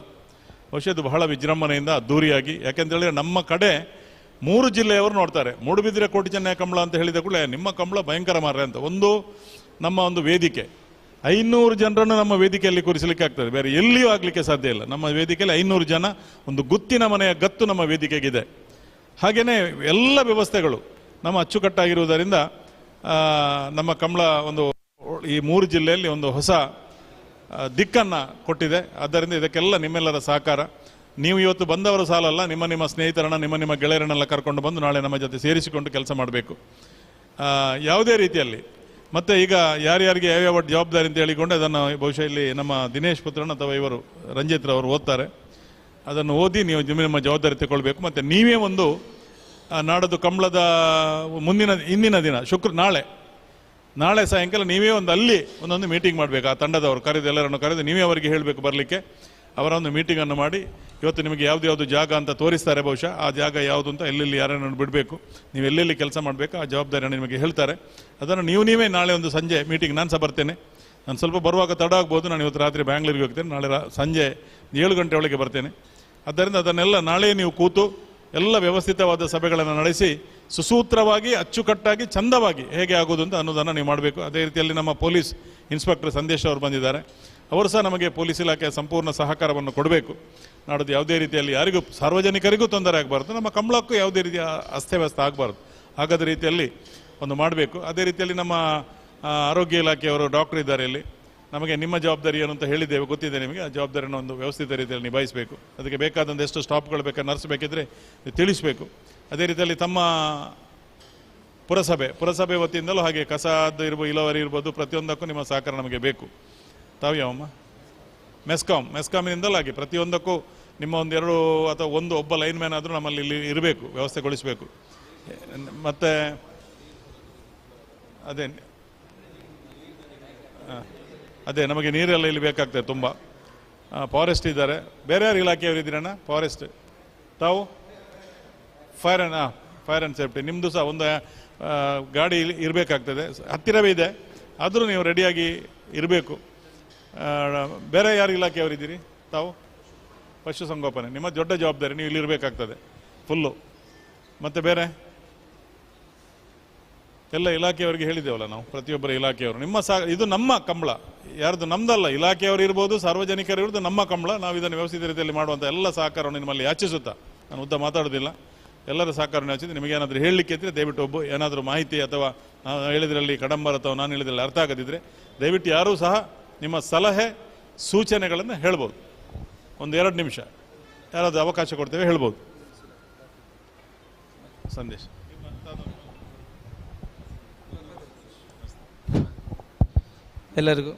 ಬಹುಶಃ ಇದು ಬಹಳ ವಿಜೃಂಭಣೆಯಿಂದ ಅದ್ದೂರಿಯಾಗಿ, ಯಾಕೆಂತೇಳಿದ್ರೆ ನಮ್ಮ ಕಡೆ 3 ಜಿಲ್ಲೆಯವರು ನೋಡ್ತಾರೆ. ಮೂಡುಬಿದಿರೆ ಕೋಟಿ ಚೆನ್ನಯ್ಯ ಕಂಬಳ ಅಂತ ಹೇಳಿದ ಕೂಡಲೇ ನಿಮ್ಮ ಕಂಬಳ ಭಯಂಕರ ಮಾರ್ರೆ ಅಂತ. ಒಂದು ನಮ್ಮ ಒಂದು ವೇದಿಕೆ 500 ಜನರನ್ನು ನಮ್ಮ ವೇದಿಕೆಯಲ್ಲಿ ಕೂರಿಸಲಿಕ್ಕೆ ಆಗ್ತದೆ, ಬೇರೆ ಎಲ್ಲಿಯೂ ಆಗಲಿಕ್ಕೆ ಸಾಧ್ಯ ಇಲ್ಲ. ನಮ್ಮ ವೇದಿಕೆಯಲ್ಲಿ 500 ಜನ, ಒಂದು ಗುತ್ತಿನ ಮನೆಯ ಗತ್ತು ನಮ್ಮ ವೇದಿಕೆಗಿದೆ. ಹಾಗೆಯೇ ಎಲ್ಲ ವ್ಯವಸ್ಥೆಗಳು ನಮ್ಮ ಅಚ್ಚುಕಟ್ಟಾಗಿರುವುದರಿಂದ ನಮ್ಮ ಕಂಬಳ ಒಂದು ಈ 3 ಜಿಲ್ಲೆಯಲ್ಲಿ ಒಂದು ಹೊಸ ದಿಕ್ಕನ್ನು ಕೊಟ್ಟಿದೆ. ಆದ್ದರಿಂದ ಇದಕ್ಕೆಲ್ಲ ನಿಮ್ಮೆಲ್ಲರ ಸಹಕಾರ. ನೀವು ಇವತ್ತು ಬಂದವರು ಸಾಲಲ್ಲ, ನಿಮ್ಮ ಸ್ನೇಹಿತರನ್ನ, ನಿಮ್ಮ ಗೆಳೆಯರನ್ನೆಲ್ಲ ಕರ್ಕೊಂಡು ಬಂದು ನಾಳೆ ನಮ್ಮ ಜೊತೆ ಸೇರಿಸಿಕೊಂಡು ಕೆಲಸ ಮಾಡಬೇಕು ಯಾವುದೇ ರೀತಿಯಲ್ಲಿ. ಮತ್ತು ಈಗ ಯಾರ್ಯಾರಿಗೆ ಯಾವ್ಯಾವ ಜವಾಬ್ದಾರಿ ಅಂತ ಹೇಳಿಕೊಂಡು ಅದನ್ನು ಬಹುಶಃ ಇಲ್ಲಿ ನಮ್ಮ ದಿನೇಶ್ ಪುತ್ರನ್ ಅಥವಾ ಇವರು ರಂಜಿತ್ರವರು ಓದ್ತಾರೆ. ಅದನ್ನು ಓದಿ ನೀವು ನಿಮ್ಮ ಜವಾಬ್ದಾರಿ ತಗೊಳ್ಬೇಕು. ಮತ್ತು ನೀವೇ ಒಂದು ನಾಡದು ಕಂಬಳದ ಇಂದಿನ ದಿನ ನಾಳೆ ಸಾಯಂಕಾಲ ನೀವೇ ಅಲ್ಲಿ ಒಂದೊಂದು ಮೀಟಿಂಗ್ ಮಾಡಬೇಕು. ಆ ತಂಡದವರು ಕರೆದು ಎಲ್ಲರನ್ನು ಕರೆದು ನೀವೇ ಅವರಿಗೆ ಹೇಳಬೇಕು ಬರಲಿಕ್ಕೆ. ಅವರ ಒಂದು ಮೀಟಿಂಗನ್ನು ಮಾಡಿ ಇವತ್ತು ನಿಮಗೆ ಯಾವುದು ಜಾಗ ಅಂತ ತೋರಿಸ್ತಾರೆ, ಬಹುಶಃ ಆ ಜಾಗ ಯಾವುದು ಅಂತ ಎಲ್ಲೆಲ್ಲಿ ಯಾರನ್ನು ಬಿಡಬೇಕು, ನೀವು ಎಲ್ಲೆಲ್ಲಿ ಕೆಲಸ ಮಾಡಬೇಕು ಆ ಜವಾಬ್ದಾರಿಯನ್ನು ನಿಮಗೆ ಹೇಳ್ತಾರೆ. ಅದನ್ನು ನೀವೇ ನಾಳೆ ಒಂದು ಸಂಜೆ ಮೀಟಿಂಗ್, ನಾನು ಸಹ ಬರ್ತೇನೆ. ನಾನು ಸ್ವಲ್ಪ ಬರುವಾಗ ತಡ ಆಗ್ಬೋದು, ನಾನು ಇವತ್ತು ರಾತ್ರಿ ಬ್ಯಾಂಗ್ಳೂರಿಗೆ ಹೋಗ್ತೇನೆ, ನಾಳೆ ಸಂಜೆ 7 ಗಂಟೆ ಒಳಗೆ ಬರ್ತೇನೆ. ಆದ್ದರಿಂದ ಅದನ್ನೆಲ್ಲ ನಾಳೆ ನೀವು ಕೂತು ಎಲ್ಲ ವ್ಯವಸ್ಥಿತವಾದ ಸಭೆಗಳನ್ನು ನಡೆಸಿ ಸುಸೂತ್ರವಾಗಿ, ಅಚ್ಚುಕಟ್ಟಾಗಿ, ಚಂದವಾಗಿ ಹೇಗೆ ಆಗೋದು ಅಂತ ಅನ್ನೋದನ್ನು ನೀವು ಮಾಡಬೇಕು. ಅದೇ ರೀತಿಯಲ್ಲಿ ನಮ್ಮ ಪೊಲೀಸ್ ಇನ್ಸ್ಪೆಕ್ಟರ್ ಸಂದೇಶ್ ಅವರು ಬಂದಿದ್ದಾರೆ. ಅವರು ಸಹ ನಮಗೆ ಪೊಲೀಸ್ ಇಲಾಖೆಯ ಸಂಪೂರ್ಣ ಸಹಕಾರವನ್ನು ಕೊಡಬೇಕು. ನಾಡೋದು ಯಾವುದೇ ರೀತಿಯಲ್ಲಿ ಯಾರಿಗೂ, ಸಾರ್ವಜನಿಕರಿಗೂ ತೊಂದರೆ ಆಗಬಾರ್ದು, ನಮ್ಮ ಕಂಬಳಕ್ಕೂ ಯಾವುದೇ ರೀತಿಯ ಅಸ್ತವ್ಯಸ್ತ ಆಗಬಾರ್ದು. ಹಾಗಾದ ರೀತಿಯಲ್ಲಿ ಒಂದು ಮಾಡಬೇಕು. ಅದೇ ರೀತಿಯಲ್ಲಿ ನಮ್ಮ ಆರೋಗ್ಯ ಇಲಾಖೆಯವರು ಡಾಕ್ಟರ್ ಇದ್ದಾರೆ ಇಲ್ಲಿ. ನಮಗೆ ನಿಮ್ಮ ಜವಾಬ್ದಾರಿ ಏನು ಅಂತ ಹೇಳಿದ್ದೇವೆ, ಗೊತ್ತಿದೆ ನಿಮಗೆ. ಆ ಜವಾಬ್ದಾರಿಯನ್ನು ಒಂದು ವ್ಯವಸ್ಥಿತ ರೀತಿಯಲ್ಲಿ ನಿಭಾಯಿಸಬೇಕು. ಅದಕ್ಕೆ ಬೇಕಾದಂಥ ಎಷ್ಟು ಸ್ಟಾಪ್ಗಳು ಬೇಕಾದ್ರೆ, ನರ್ಸ್ ಬೇಕಿದ್ರೆ ತಿಳಿಸಬೇಕು. ಅದೇ ರೀತಿಯಲ್ಲಿ ತಮ್ಮ ಪುರಸಭೆ ವತಿಯಿಂದಲೂ ಹಾಗೆ ಕಸದ ಇರ್ಬೋದು, ಇಳುವರಿ ಇರ್ಬೋದು, ಪ್ರತಿಯೊಂದಕ್ಕೂ ನಿಮ್ಮ ಸಹಕಾರ ನಮಗೆ ಬೇಕು. ತಾವು ಯಾವಮ್ಮ? ಮೆಸ್ಕಾಮಿನಿಂದಲೂ ಹಾಗೆ ಪ್ರತಿಯೊಂದಕ್ಕೂ ನಿಮ್ಮ 2 ಅಥವಾ ಒಬ್ಬ ಲೈನ್ ಮ್ಯಾನ್ ಆದರೂ ನಮ್ಮಲ್ಲಿ ಇಲ್ಲಿ ಇರಬೇಕು, ವ್ಯವಸ್ಥೆಗೊಳಿಸಬೇಕು. ಮತ್ತು ಅದೇ ನಮಗೆ ನೀರೆಲ್ಲ ಇಲ್ಲಿ ಬೇಕಾಗ್ತದೆ ತುಂಬ. ಫಾರೆಸ್ಟ್ ಇದ್ದಾರೆ. ಬೇರೆ ಯಾರು ಇಲಾಖೆಯವರು ಇದ್ದೀರಣ್ಣ? ಫಾರೆಸ್ಟ್, ತಾವು ಫೈರ್ ಆ್ಯಂಡ್ ಸೇಫ್ಟಿ, ನಿಮ್ಮದು ಸಹ ಒಂದು ಗಾಡಿ ಇರಬೇಕಾಗ್ತದೆ. ಹತ್ತಿರವೇ ಇದೆ, ಆದರೂ ನೀವು ರೆಡಿಯಾಗಿ ಇರಬೇಕು. ಬೇರೆ ಯಾರು ಇಲಾಖೆಯವರಿದ್ದೀರಿ? ತಾವು ಪಶುಸಂಗೋಪನೆ, ನಿಮ್ಮ ದೊಡ್ಡ ಜವಾಬ್ದಾರಿ, ನೀವು ಇಲ್ಲಿ ಇರಬೇಕಾಗ್ತದೆ ಫುಲ್ಲು. ಮತ್ತು ಬೇರೆ ಎಲ್ಲ ಇಲಾಖೆಯವರಿಗೆ ಹೇಳಿದ್ದೇವಲ್ಲ ನಾವು, ಪ್ರತಿಯೊಬ್ಬರ ಇಲಾಖೆಯವರು. ಇದು ನಮ್ಮ ಕಂಬಳ, ಯಾರ್ದು ನಮ್ದಲ್ಲ. ಇಲಾಖೆಯವರು ಇರ್ಬೋದು, ಸಾರ್ವಜನಿಕರು ಇರ್ಬೋದು, ನಮ್ಮ ಕಂಬಳ. ನಾವು ಇದನ್ನು ವ್ಯವಸ್ಥಿತ ರೀತಿಯಲ್ಲಿ ಮಾಡುವಂಥ ಎಲ್ಲ ಸಹಕಾರವನ್ನು ನಿಮ್ಮಲ್ಲಿ ಯಾಚಿಸುತ್ತಾ, ನಾನು ಉದ್ದ ಮಾತಾಡೋದಿಲ್ಲ, ಎಲ್ಲರ ಸಹಕಾರವನ್ನು ಯಾಚಿಸಿ ನಿಮಗೇನಾದರೂ ಹೇಳಲಿಕ್ಕೆ ಇದ್ದರೆ ದಯವಿಟ್ಟು ಏನಾದರೂ ಮಾಹಿತಿ ಅಥವಾ ನಾನು ಹೇಳಿದ್ರಲ್ಲಿ ಕಡಂಬರ ಅಥವಾ ನಾನು ಹೇಳಿದ್ರಲ್ಲಿ ಅರ್ಥ ಆಗದಿದ್ದರೆ ದಯವಿಟ್ಟು ಯಾರೂ ಸಹ ನಿಮ್ಮ ಸಲಹೆ ಸೂಚನೆಗಳನ್ನು ಹೇಳ್ಬೋದು. 1-2 ನಿಮಿಷ ಯಾರಾದರೂ ಅವಕಾಶ ಕೊಡ್ತೇವೆ, ಹೇಳ್ಬೋದು. ಸಂದೇಶ. ಎಲ್ಲರಿಗೂ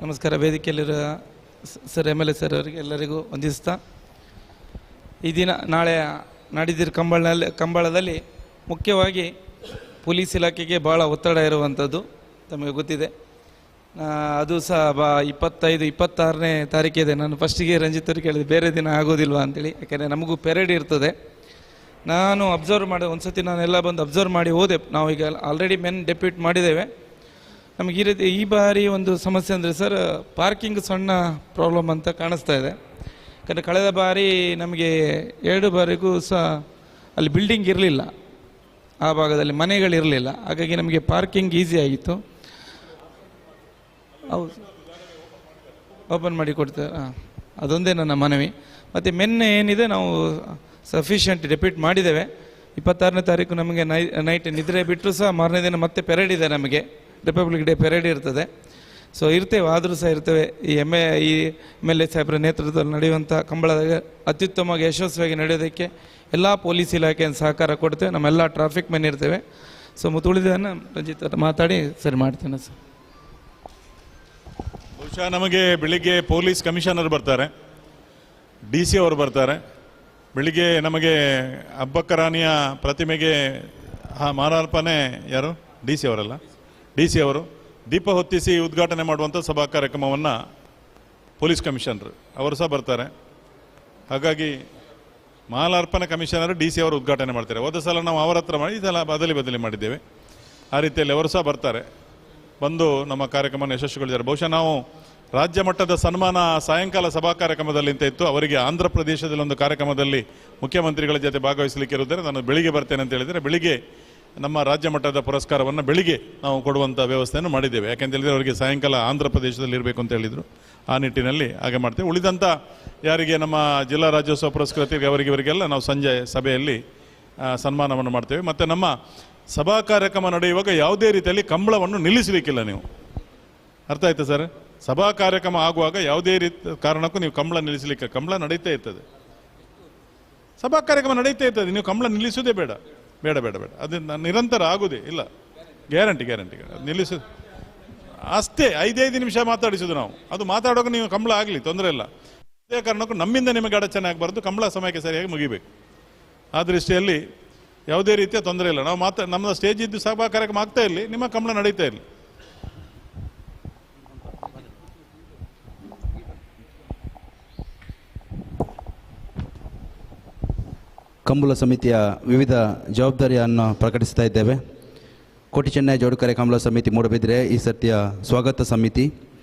ನಮಸ್ಕಾರ. ವೇದಿಕೆಯಲ್ಲಿರುವ ಸರ್ MLA ಸರ್ ಅವರಿಗೆ ಎಲ್ಲರಿಗೂ ವಂದಿಸ್ತಾ, ಈ ದಿನ ನಾಡಿದ್ದಿರ ಕಂಬಳದಲ್ಲಿ ಮುಖ್ಯವಾಗಿ ಪೊಲೀಸ್ ಇಲಾಖೆಗೆ ಭಾಳ ಒತ್ತಡ ಇರುವಂಥದ್ದು ತಮಗೆ ಗೊತ್ತಿದೆ. ಅದು ಸಹ 25-26ನೇ ತಾರೀಕಿದೆ. ನಾನು ಫಸ್ಟಿಗೆ ರಂಜಿತ್ ಅವ್ರಿಗೆ ಕೇಳಿದೆ ಬೇರೆ ದಿನ ಆಗೋದಿಲ್ವಾ ಅಂತೇಳಿ, ಯಾಕೆಂದರೆ ನಮಗೂ ಪೆರೇಡ್ ಇರ್ತದೆ. ನಾನು ಅಬ್ಸರ್ವ್ ಮಾಡಿದೆ, ಒಂದು ಸತಿ ನಾನೆಲ್ಲ ಬಂದು ಅಬ್ಸರ್ವ್ ಮಾಡಿ ಹೋದೆ. ನಾವೀಗ ಆಲ್ರೆಡಿ ಡೆಪ್ಯೂಟ್ ಮಾಡಿದ್ದೇವೆ. ನಮಗೆ ಈ ಬಾರಿ ಒಂದು ಸಮಸ್ಯೆ ಅಂದರೆ ಸರ್, ಪಾರ್ಕಿಂಗ್ ಸಣ್ಣ ಪ್ರಾಬ್ಲಮ್ ಅಂತ ಕಾಣಿಸ್ತಾ ಇದೆ. ಯಾಕಂದರೆ ಕಳೆದ ಬಾರಿ ನಮಗೆ 2 ಬಾರಿಗೂ ಸಹ ಅಲ್ಲಿ ಬಿಲ್ಡಿಂಗ್ ಇರಲಿಲ್ಲ, ಆ ಭಾಗದಲ್ಲಿ ಮನೆಗಳಿರಲಿಲ್ಲ. ಹಾಗಾಗಿ ನಮಗೆ ಪಾರ್ಕಿಂಗ್ ಈಸಿ ಆಗಿತ್ತು. ಹೌದು, ಓಪನ್ ಮಾಡಿ ಕೊಡ್ತೇವೆ. ಅದೊಂದೇ ನನ್ನ ಮನವಿ. ಮತ್ತು ಮೆನ್ನೆ ಏನಿದೆ ನಾವು ಸಫಿಷಿಯೆಂಟ್ ಡೆಪ್ಯೂಟ್ ಮಾಡಿದ್ದೇವೆ. 26ನೇ ತಾರೀಕು ನಮಗೆ ನೈಟ್ ನಿದ್ರೆ ಬಿಟ್ಟರು ಸಹ ಮಾರನೇ ದಿನ ಮತ್ತೆ ಪೆರೇಡ್ ಇದೆ, ನಮಗೆ ರಿಪಬ್ಲಿಕ್ ಡೇ ಪೆರೇಡ್ ಇರ್ತದೆ. ಸೊ ಇರ್ತೇವೆ, ಆದರೂ ಸಹ ಇರ್ತೇವೆ. ಈ MLA ಸಾಹೇಬರ ನೇತೃತ್ವದಲ್ಲಿ ನಡೆಯುವಂಥ ಕಂಬಳದಾಗ ಅತ್ಯುತ್ತಮವಾಗಿ ಯಶಸ್ವಿಯಾಗಿ ನಡೆಯೋದಕ್ಕೆ ಎಲ್ಲ ಪೊಲೀಸ್ ಇಲಾಖೆಯನ್ನು ಸಹಕಾರ ಕೊಡ್ತೇವೆ. ನಮ್ಮೆಲ್ಲ ಟ್ರಾಫಿಕ್ ಮೆನ್ ಇರ್ತೇವೆ. ಸೊ ಉಳಿದನ್ನು ರಂಜಿತ್ ಮಾತಾಡಿ ಸರಿ ಮಾಡ್ತೇನೆ ಸರ್. ಬಹುಶಃ ನಮಗೆ ಬೆಳಿಗ್ಗೆ ಪೊಲೀಸ್ ಕಮಿಷನರ್ ಬರ್ತಾರೆ, DC ಅವರು ಬರ್ತಾರೆ. ಬೆಳಿಗ್ಗೆ ನಮಗೆ ಅಬ್ಬಕ್ಕ ರಾಣಿಯ ಪ್ರತಿಮೆಗೆ ಹಾಂ, ಮಾಲಾರ್ಪಣೆ ಯಾರು? ಡಿ ಸಿ ಅವರಲ್ಲ, ಡಿ ಸಿ ಅವರು ದೀಪ ಹೊತ್ತಿಸಿ ಉದ್ಘಾಟನೆ ಮಾಡುವಂಥ ಸಭಾ ಕಾರ್ಯಕ್ರಮವನ್ನು ಪೊಲೀಸ್ ಕಮಿಷನರ್ ಅವರು ಸಹ ಬರ್ತಾರೆ. ಹಾಗಾಗಿ ಮಾಲಾರ್ಪಣೆ ಕಮಿಷನರ್ ಡಿ ಸಿ ಅವರು ಉದ್ಘಾಟನೆ ಮಾಡ್ತಾರೆ. ಹೋದ ಸಲ ನಾವು ಅವರ ಹತ್ರ ಮಾಡಿ, ಈ ಸಲ ಬದಲಿ ಮಾಡಿದ್ದೇವೆ. ಆ ರೀತಿಯಲ್ಲಿ ಅವರು ಸಹ ಬರ್ತಾರೆ, ಬಂದು ನಮ್ಮ ಕಾರ್ಯಕ್ರಮವನ್ನು ಯಶಸ್ವಿಗೊಳಿಸಿದ್ದಾರೆ. ಬಹುಶಃ ನಾವು ರಾಜ್ಯ ಮಟ್ಟದ ಸನ್ಮಾನ ಸಾಯಂಕಾಲ ಸಭಾ ಕಾರ್ಯಕ್ರಮದಲ್ಲಿ ಅಂತ ಇತ್ತು. ಅವರಿಗೆ ಆಂಧ್ರ ಪ್ರದೇಶದಲ್ಲಿ ಒಂದು ಕಾರ್ಯಕ್ರಮದಲ್ಲಿ ಮುಖ್ಯಮಂತ್ರಿಗಳ ಜೊತೆ ಭಾಗವಹಿಸಲಿಕ್ಕೆ ಇರುತ್ತಾರೆ. ನಾನು ಬೆಳಿಗ್ಗೆ ಬರ್ತೇನೆ ಅಂತ ಹೇಳಿದರೆ ಬೆಳಿಗ್ಗೆ ನಮ್ಮ ರಾಜ್ಯ ಮಟ್ಟದ ಪುರಸ್ಕಾರವನ್ನು ಬೆಳಿಗ್ಗೆ ನಾವು ಕೊಡುವಂಥ ವ್ಯವಸ್ಥೆಯನ್ನು ಮಾಡಿದ್ದೇವೆ. ಯಾಕೆಂತ ಹೇಳಿದರೆ ಅವರಿಗೆ ಸಾಯಂಕಾಲ ಆಂಧ್ರ ಪ್ರದೇಶದಲ್ಲಿ ಇರಬೇಕು ಅಂತ ಹೇಳಿದರು. ಆ ನಿಟ್ಟಿನಲ್ಲಿ ಹಾಗೆ ಮಾಡ್ತೇವೆ. ಉಳಿದಂಥ ಯಾರಿಗೆ ನಮ್ಮ ಜಿಲ್ಲಾ ರಾಜ್ಯೋತ್ಸವ ಪುರಸ್ಕೃತರಿಗೆ ಇವರಿಗೆಲ್ಲ ನಾವು ಸಂಜೆ ಸಭೆಯಲ್ಲಿ ಸನ್ಮಾನವನ್ನು ಮಾಡ್ತೇವೆ. ಮತ್ತು ನಮ್ಮ ಸಭಾ ಕಾರ್ಯಕ್ರಮ ನಡೆಯುವಾಗ ಯಾವುದೇ ರೀತಿಯಲ್ಲಿ ಕಂಬಳವನ್ನು ನಿಲ್ಲಿಸಲಿಕ್ಕಿಲ್ಲ. ನೀವು ಅರ್ಥ ಆಯ್ತಾ ಸರ್? ಸಭಾ ಕಾರ್ಯಕ್ರಮ ಆಗುವಾಗ ಯಾವುದೇ ಕಾರಣಕ್ಕೂ ನೀವು ಕಂಬಳ ನಿಲ್ಲಿಸಲಿಕ್ಕೆ, ಕಂಬಳ ನಡೀತಾ ಇರ್ತದೆ, ಸಭಾ ಕಾರ್ಯಕ್ರಮ ನಡೀತಾ ಇರ್ತದೆ. ನೀವು ಕಂಬಳ ನಿಲ್ಲಿಸೋದೇ ಬೇಡ. ಅದು ನಿರಂತರ ಆಗುವುದೇ ಇಲ್ಲ. ಗ್ಯಾರಂಟಿ ನಿಲ್ಲಿಸೋದು ಅಷ್ಟೇ. 5 ನಿಮಿಷ ಮಾತಾಡಿಸೋದು ನಾವು. ಅದು ಮಾತಾಡೋಕೆ ನೀವು ಕಂಬಳ ಆಗಲಿ ತೊಂದರೆ ಇಲ್ಲ. ಅದೇ ಕಾರಣಕ್ಕೂ ನಮ್ಮಿಂದ ನಿಮಗೆ ಅಡಚಣೆ ಆಗಬಾರ್ದು. ಕಂಬಳ ಸಮಯಕ್ಕೆ ಸರಿಯಾಗಿ ಮುಗಿಬೇಕು. ಆ ದೃಷ್ಟಿಯಲ್ಲಿ ಯಾವುದೇ ರೀತಿಯ ತೊಂದರೆ ಇಲ್ಲ. ನಾವು ನಮ್ಮ ಸ್ಟೇಜ್ ಇದ್ದು ಸಭಾ ಕಾರ್ಯಕ್ರಮ ಆಗ್ತಾ ಇರಲಿ, ನಿಮ್ಮ ಕಂಬಳ ನಡೀತಾ ಇರಲಿ. ಕಂಬಳ ಸಮಿತಿಯ ವಿವಿಧ ಜವಾಬ್ದಾರಿಯನ್ನು ಪ್ರಕಟಿಸ್ತಾ ಇದ್ದೇವೆ. ಕೋಟಿ ಚೆನ್ನೈ ಜೋಡುಕರೆ ಕಂಬಳ ಸಮಿತಿ ಮೂಡಬಿದ್ರೆ ಈ ಸರ್ತಿಯ ಸ್ವಾಗತ ಸಮಿತಿ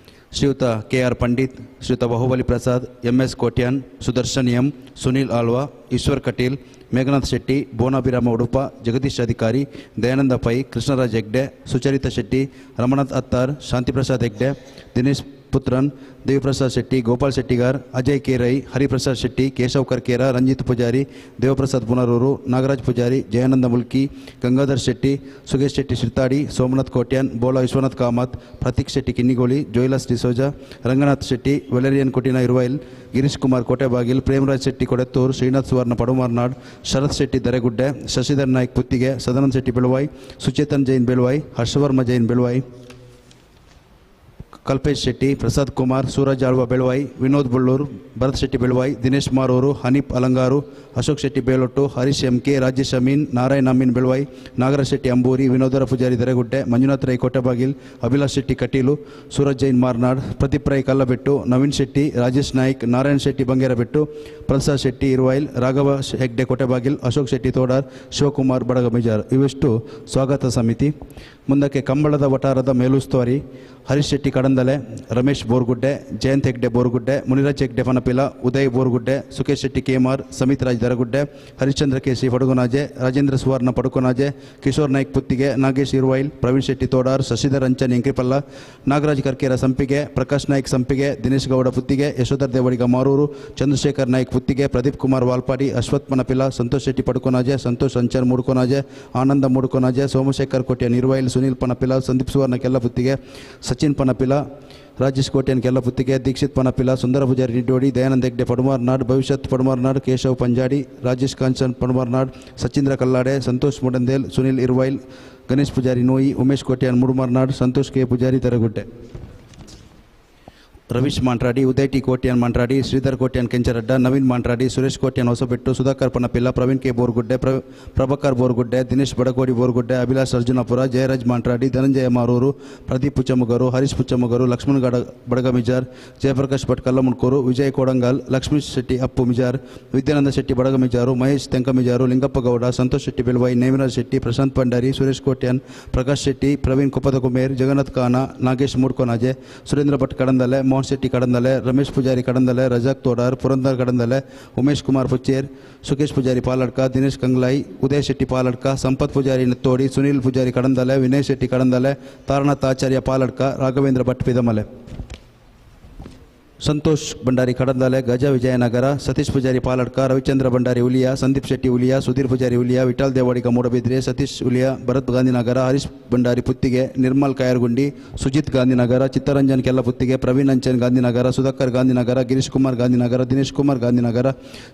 ಶ್ರೀಯುತ KR ಪಂಡಿತ್, ಶ್ರೀಯುತ Bahubali Prasad, MS Kotian, Sudarshan M, Sunil Alva, Eshwar Kateel, Meghanath Shetty, ಬೋನಾಭಿರಾಮ Udupa, Jagadish Adhikari, Dayananda Pai, Krishnaraj Hegde, Sucharita Shetty, Ramanath Attar, Shantiprasad Hegde, Dinesh Puthran, Devaprasad Shetty, Gopal Shettigar, Ajay K Rai, Hariprasad Shetty, Keshav Karkera, Ranjith Poojary, Devaprasad Punaroor, Nagaraj Poojary, Jayananda Mulki, Gangadhar Shetty, ಸುಗೇಶ್ ಶೆಟ್ಟಿ ಶಿರ್ತಾಡಿ, ಸೋಮನಾಥ್ ಕೋಟ್ಯಾನ್, ಬೋಲಾ ವಿಶ್ವನಾಥ್ ಕಾಮತ್, ಪ್ರತೀಕ್ ಶೆಟ್ಟಿ ಕಿನ್ನಿಗೋಳಿ, ಜೋಯಿಲಾಸ್ ಡಿಸೋಜಾ, ರಂಗನಾಥ್ ಶೆಟ್ಟಿ, ವೆಲೇರಿಯನ್ ಕೊಟಿನ ಇರುವೈಲ್, ಗಿರೀಶ್ ಕುಮಾರ್ ಕೋಟೆಬಾಗಿಲ್, ಪ್ರೇಮರಾಜ್ ಶೆಟ್ಟಿ ಕೊಡೆತ್ತೂರು, ಶ್ರೀನಾಥ್ ಸುವರ್ಣ ಪಡುಮಾರ್ನಾಡ್, ಶರತ್ ಶೆಟ್ಟಿ ದರೆಗುಡ್ಡೆ, ಶಶಿಧರ್ ನಾಯ್ಕ್ ಪುತ್ತಿಗೆ, ಸದಾನಂದ್ ಶೆಟ್ಟಿ ಬೆಳವಾಯಿ, ಸುಚೇತನ್ ಜೈನ್ ಬೆಳವಾಯಿ, ಹರ್ಷವರ್ಮ ಜೈನ್ ಬೆಳವಾಯಿ, ಕಲ್ಪೇಶ್ ಶೆಟ್ಟಿ, ಪ್ರಸಾದ್ ಕುಮಾರ್, ಸೂರಜ್ ಆಳ್ವಾ ಬೆಳವಾಯಿ, ವಿನೋದ್ ಬಳ್ಳೂರು, ಭರತ್ ಶೆಟ್ಟಿ ಬೆಳವಾಯಿ, ದಿನೇಶ್ ಮಾರೂರು, ಹನೀಫ್ ಅಲಂಗಾರು, ಅಶೋಕ್ ಶೆಟ್ಟಿ ಬೇಲೊಟ್ಟು, ಹರೀಶ್ MK, ರಾಜೇಶ್ ಅಮೀನ್, ನಾರಾಯಣ್ ಅಮೀನ್ ಬೆಳವಾಯಿ, ನಾಗರಾಜ್ ಶೆಟ್ಟಿ ಅಂಬೂರಿ, ವಿನೋದರ ಪೂಜಾರಿ ದರೆಗುಡ್ಡೆ, ಮಂಜುನಾಥ್ ರೈ ಕೋಟೆಬಾಗಿಲ್, ಅಭಿಲಾಷ್ ಶೆಟ್ಟಿ ಕಟೀಲು, ಸೂರಜ್ ಜೈನ್ ಮಾರ್ನಾಡ್, ಪ್ರದೀಪ್ ರೈ ಕಲ್ಲಬೆಟ್ಟು, ನವೀನ್ ಶೆಟ್ಟಿ, ರಾಜೇಶ್ ನಾಯ್ಕ್, ನಾರಾಯಣ್ ಶೆಟ್ಟಿ ಬಂಗೇರಬೆಟ್ಟು, ಪ್ರಸಾದ್ ಶೆಟ್ಟಿ ಇರುವೈಲ್, ರಾಘವ ಹೆಗ್ಡೆ ಕೋಟೆಬಾಗಿಲ್, ಅಶೋಕ್ ಶೆಟ್ಟಿ ತೋಡಾರ್, ಶಿವಕುಮಾರ್ ಬಡಗಮಿಜಾರ್. ಇವಿಷ್ಟು ಸ್ವಾಗತ ಸಮಿತಿ. ಮುಂದಕ್ಕೆ ಕಂಬಳದ ವಟಾರದ ಮೇಲುಸ್ತುವಾರಿ ಹರೀಶ್ ಶೆಟ್ಟಿ ಕಡಂದಲೆ, ರಮೇಶ್ ಬೋರ್ಗುಡ್ಡೆ, ಜಯಂತ್ ಹೆಗ್ಡೆ ಬೋರ್ಗುಡ್ಡೆ, ಮುನಿರಾಜ್ ಹೆಗ್ಡೆ ಫನಪಿಲ, ಉದಯ್ ಬೋರ್ಗುಡ್ಡೆ, ಸುಖೇಶ್ ಶೆಟ್ಟಿ KMR, ಸಮಿತ್ ರಾಜ್ ದರಗುಡ್ಡೆ, ಹರಿಶ್ಚಂದ್ರ KC ಪಡುಗುನಾಜೆ, ರಾಜೇಂದ್ರ ಸುವರ್ಣ ಪಡುಕೋನಾಜೆ, ಕಿಶೋರ್ ನಾಯ್ಕ್ ಪುತ್ತಿಗೆ, ನಾಗೇಶ್ ಇರುವೈಲ್, ಪ್ರವೀಣ್ ಶೆಟ್ಟಿ ತೋಡಾರ್, ಶಶಿಧರ್ ಅಂಚನ್ ಎಂಕ್ರಿಪಲ್ಲ, ನಾಗರಾಜ್ ಕರ್ಕೇರ ಸಂಪಿಗೆ, ಪ್ರಕಾಶ್ ನಾಯ್ಕ್ ಸಂಪಿಗೆ, ದಿನೇಶ್ ಗೌಡ ಪುತ್ತಿಗೆ, ಯಶೋಧರ್ ದೇವಡಿಗ ಮಾರೂರು, ಚಂದ್ರಶೇಖರ್ ನಾಯ್ಕ್ ಪುತ್ತಿಗೆ, ಪ್ರದೀಪ್ ಕುಮಾರ್ ವಾಲ್ಪಾಡಿ, ಅಶ್ವಥ್ ಪನಪಿಲ, ಸಂತೋಷ್ ಶೆಟ್ಟಿ ಪಡುಕೋನಾಜೆ, ಸಂತೋಷ್ ಅಂಚನ್ ಮೂಡ್ಕೋನಾಜೆ, ಆನಂದ ಮೂಡ್ಕೋನಾಜೆ, ಸೋಮಶೇಖರ್ ಕೋಟ್ಯಾನ್ ಇರುವೈಲ್, ಸುನೀಲ್ ಪನಪಿಲ, ಸಂದೀಪ್ ಸುವರ್ಣ ಕೆಲ್ಲ ಪುತ್ತಿಗೆ, ಸಚಿನ್ ಪನಪಿಲ, ರಾಜೇಶ್ ಕೋಟ್ಯಾನ್ ಕೆಲ್ಲ ಪುತ್ತಿಗೆ, ದೀಕ್ಷಿತ್ ಪನಪಿಲ, ಸುಂದರ Poojary Niddodi, Dayananda Hegde ಪಡುಮಾರ್ನಾಡ್, ಭವಿಷ್ಯತ್ ಪಡುಮಾರ್ನಾಡ್, Keshav ಪಂಜಾಡಿ, Rajesh Kanchan ಪಡುಮಾರ್ನಾಡ್, ಸಚೀಂದ್ರ ಕಲ್ಲಾಡೆ, Santosh ಮುಡಂದೇಲ್, Sunil Iruvail, Ganesh Poojary ನೋಯಿ, Umesh Kotian ಮುಡುಮಾರ್ನಾಡ್, Santosh K Poojary ತರಗುಡ್ಡೆ, Ravish ಮಾಂಟ್ರಾಡಿ, Uday T Kotian ಮಾಂಟ್ರಾಡಿ, Sridhar Kotian ಕೆಂಚರಡ್ಡ, Naveen ಮಾಂಟ್ರಾಡಿ, Suresh Kotian Hosabettu, Sudhakar ಪನಪಿಲ್ಲ, Praveen K ಬೋರ್ಗುಡ್ಡೆ, Prabhakar ಬೋರ್ಗುಡ್ಡೆ, Dinesh ಬಡಗೋಡಿ ಬೋರ್ಗುಡ್ಡೆ, Abhilash ಅರ್ಜುನಪುರ, Jayaraj ಮಾಂಟ್ರಾಡಿ, Dhananjaya Maroor, Pradeep ಪುಚ್ಚಮುಗರು, Harish ಪುಚ್ಚಮುಗರು, Lakshman ಬಡಗಮಿಜಾರ್, Jayaprakash Bhat ಕಲ್ಲಮುಣ್ಕೂರು, Vijay ಕೋಡಂಗಾಲ್, Lakshmi Shetty Appu Mijar, Vidyananda Shetty ಬಡಗಮಿಜಾರು, Mahesh ತೆಂಕಮಿಜಾರು, Lingappa Gowda, Santosh Shetty Belvai, Nemiraj Shetty, Prashant Pandhari, Suresh Kotian, Prakash Shetty, Praveen ಕುಪ್ಪದ ಕುಮೇರ್, Jagannath ಖಾನ, Nagesh ಮೂಡ್ಕೋನಾಜೆ, Surendra Bhat Kadandale, Mohan Shetty Kadandale, Ramesh Poojary Kadandale, Razak Todar, Purandar Kadandale, Umesh Kumar ಪುಚ್ಚೇರ್, Sukhesh Poojary Paladka, Dinesh ಕಂಗ್ಲಾಯಿ, Uday Shetty Paladka, Sampath Poojary ನೆತ್ತೋಡಿ, Sunil Poojary Kadandale, Vinay Shetty Kadandale, Taranath ಆಚಾರ್ಯ ಪಾಲಡ್ಕ, ರಾಘವೇಂದ್ರ ಭಟ್ ಪಿದಮಲೆ, ಸಂತೋಷ್ ಭಂಡಾರಿ ಕಡಂದಲೆ, ಗಜ ವಿಜಯನಗರ, ಸತೀಶ್ ಪೂಜಾರಿ ಪಾಲಡ್ಕ, ರವಿಚಂದ್ರ ಭಂಡಾರಿ ಉಲಿಯಾ, ಸಂದೀಪ್ ಶೆಟ್ಟಿ ಉಲಿಯಾ, ಸುಧೀರ್ ಪೂಜಾರಿ ಉಲಿಯಾ, ವಿಠಲ್ ದೇವಾಡಿಗ ಮೂಡಬಿದ್ರೆ, ಸತೀಶ್ ಉಲಿಯಾ, ಭರತ್ ಗಾಂಧಿನಗರ, ಹರೀಶ್ ಭಂಡಾರಿ ಪುತ್ತಿಗೆ, ನಿರ್ಮಲ್ ಕಾಯರ್ಗುಂಡಿ, ಸುಜಿತ್ ಗಾಂಧಿನಗರ, ಚಿತ್ತರಂಜನ್ ಕೆಲ್ಲ ಪುತ್ತಿಗೆ, ಪ್ರವೀಣ್ ಅಂಚನ್ ಗಾಂಧಿನಗರ, ಸುಧಾಕರ್ ಗಾಂಧಿನಗರ, ಗಿರೀಶ್ ಕುಮಾರ್ ಗಾಂಧಿನಗರ, ದಿನೇಶ್ ಕುಮಾರ್ ಗಾಂಧಿನಗರ,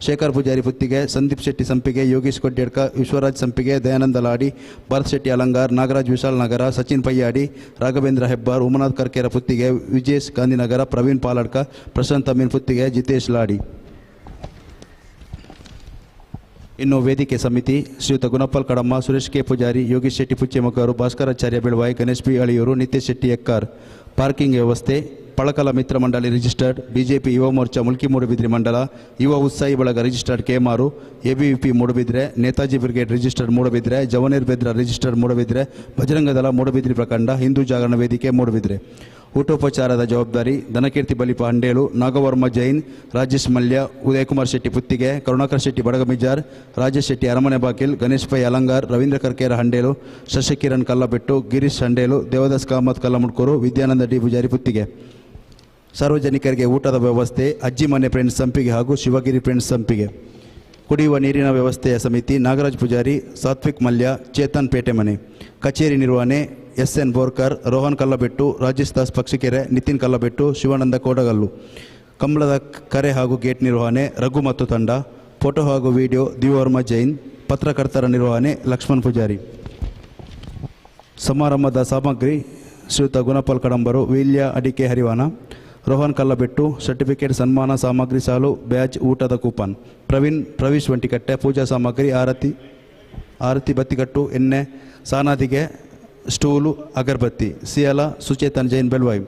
ಶೇಖರ್ ಪೂಜಾರಿ ಪುತ್ತಿಗೆ, ಸಂದೀಪ್ ಶೆಟ್ಟಿ ಸಂಪಿಗೆ, ಯೋಗೀಶ್ ಕೊಡ್ಯಡ್ಕ, ವಿಶ್ವರಾಜ್ ಸಂಪಿಗೆ, ದಯಾನಂದ ಲಾಡಿ, ಭರತ್ ಶೆಟ್ಟಿ ಅಲಂಗಾರ್, ನಾಗರಾಜ್ ವಿಶಾಲ್ ನಗರ, ಸಚಿನ್ ಪಯ್ಯಾಡಿ, ರಾಘವೇಂದ್ರ ಹೆಬ್ಬಾರ್, ಉಮನಾಥ್ ಕರ್ಕೇರ ಪುತ್ತಿಗೆ, ವಿಜೇಶ್ ಗಾಂಧಿನಗರ, ಪ್ರವೀಣ್ ಪಾಲಡ್ಕ, ಪ್ರಶಾಂತ್ ಅಮೀನ್ ಪುತ್ತಿಗೆ, ಜಿತೇಶ್ ಲಾಡಿ. ಇನ್ನು ವೇದಿಕೆ ಸಮಿತಿ ಶ್ರೀಯುತ Gunapal ಕಡಮ್ಮ, Suresh K Poojary, Yogish Shetty ಪುಚ್ಚೆಮಕರು, Bhaskaracharya Belvai, Ganesh B Aliyur, Nitesh Shetty ಎಕ್ಕಾರ್. Parking ವ್ಯವಸ್ಥೆ ಪಳಕಲ ಮಿತ್ರ ಮಂಡಳಿ ರಿಜಿಸ್ಟರ್ಡ್, ಬಿಜೆಪಿ ಯುವ ಮೋರ್ಚಾ ಮುಲ್ಕಿ ಮೂಡುಬಿದ್ರೆ ಮಂಡಲ, Yuva Utsahi Balaga registered Kemaru, ABVP Moodbidri, Netaji brigade registered Moodbidri, Javaner Bedra registered Moodbidri, Bajrang Dal Moodbidri ಪ್ರಖಂಡ, Hindu Jagarana Vedike Moodbidri. ಊಟೋಪಚಾರದ ಜವಾಬ್ದಾರಿ ದನಕೀರ್ತಿ ಬಲಿಪ ಹಂಡೇಳು, ನಾಗವರ್ಮ ಜೈನ್, ರಾಜೇಶ್ ಮಲ್ಯ, ಉದಯಕುಮಾರ್ ಶೆಟ್ಟಿ ಪುತ್ತಿಗೆ, ಕರುಣಾಕರ್ ಶೆಟ್ಟಿ ಬಡಗಮಿಜಾರ್, ರಾಜೇಶ್ ಶೆಟ್ಟಿ ಅರಮನೆ ಬಾಕಿಲ್, ಗಣೇಶ್ ಪೈ ಅಲಂಗಾರ್, ರವೀಂದ್ರ ಕರ್ಕೇರ ಹಂಡೇಲು, ಶಶಿಕಿರಣ್ ಕಲ್ಲಬೆಟ್ಟು, ಗಿರೀಶ್ ಹಂಡೇಲು, ದೇವದಾಸ್ ಕಾಮತ್ ಕಲ್ಲಮುಡ್ಕೂರು, ವಿದ್ಯಾನಂದ ಡಿ ಪೂಜಾರಿ ಪುತ್ತಿಗೆ. ಸಾರ್ವಜನಿಕರಿಗೆ ಊಟದ ವ್ಯವಸ್ಥೆ ಅಜ್ಜಿ ಮನೆ ಫ್ರೆಂಡ್ಸ್ ಸಂಪಿಗೆ ಹಾಗೂ ಶಿವಗಿರಿ ಫ್ರೆಂಡ್ಸ್ ಸಂಪಿಗೆ. ಕುಡಿಯುವ ನೀರಿನ ವ್ಯವಸ್ಥೆಯ ಸಮಿತಿ ನಾಗರಾಜ್ ಪೂಜಾರಿ, ಸಾತ್ವಿಕ್ ಮಲ್ಯ, ಚೇತನ್ ಪೇಟೆ ಮನೆ. ಕಚೇರಿ ನಿರ್ವಹಣೆ ಎಸ್.ಎನ್. ಬೋರ್ಕರ್, ರೋಹನ್ ಕಲ್ಲಬೆಟ್ಟು, ರಾಜೇಶ್ ದಾಸ್ ಪಕ್ಷಿಕೆರೆ, ನಿತಿನ್ ಕಲ್ಲಬೆಟ್ಟು, ಶಿವಾನಂದ ಕೋಡಗಲ್ಲು. ಕಂಬಳದ ಕರೆ ಹಾಗೂ ಗೇಟ್ ನಿರ್ವಹಣೆ ರಘು ಮತ್ತು ತಂಡ. ಫೋಟೋ ಹಾಗೂ ವಿಡಿಯೋ ದಿವವರ್ಮ ಜೈನ್. ಪತ್ರಕರ್ತರ ನಿರ್ವಹಣೆ ಲಕ್ಷ್ಮಣ್ ಪೂಜಾರಿ. ಸಮಾರಂಭದ ಸಾಮಗ್ರಿ ಶ್ರೀಯುತ ಗುಣಪಾಲ್ ಕಡಂಬರು, ವೀಲ್ಯ ಅಡಿಕೆ ಹರಿವಾನ, ರೋಹನ್ ಕಲ್ಲಬೆಟ್ಟು, ಸರ್ಟಿಫಿಕೇಟ್, ಸನ್ಮಾನ ಸಾಮಗ್ರಿ, ಸಾಲು, ಬ್ಯಾಜ್, ಊಟದ ಕೂಪನ್. ಪ್ರವೀಶ್ ವಂಟಿಕಟ್ಟೆ, ಪೂಜಾ ಸಾಮಗ್ರಿ, ಆರತಿ ಬತ್ತಿಗಟ್ಟು, ಎಣ್ಣೆ, ಸಾನಾದಿಗೆ, ಸ್ಟೂಲು, ಅಗರಬತ್ತಿ. ಸಿಯಲ Suchethan Jain Belvai.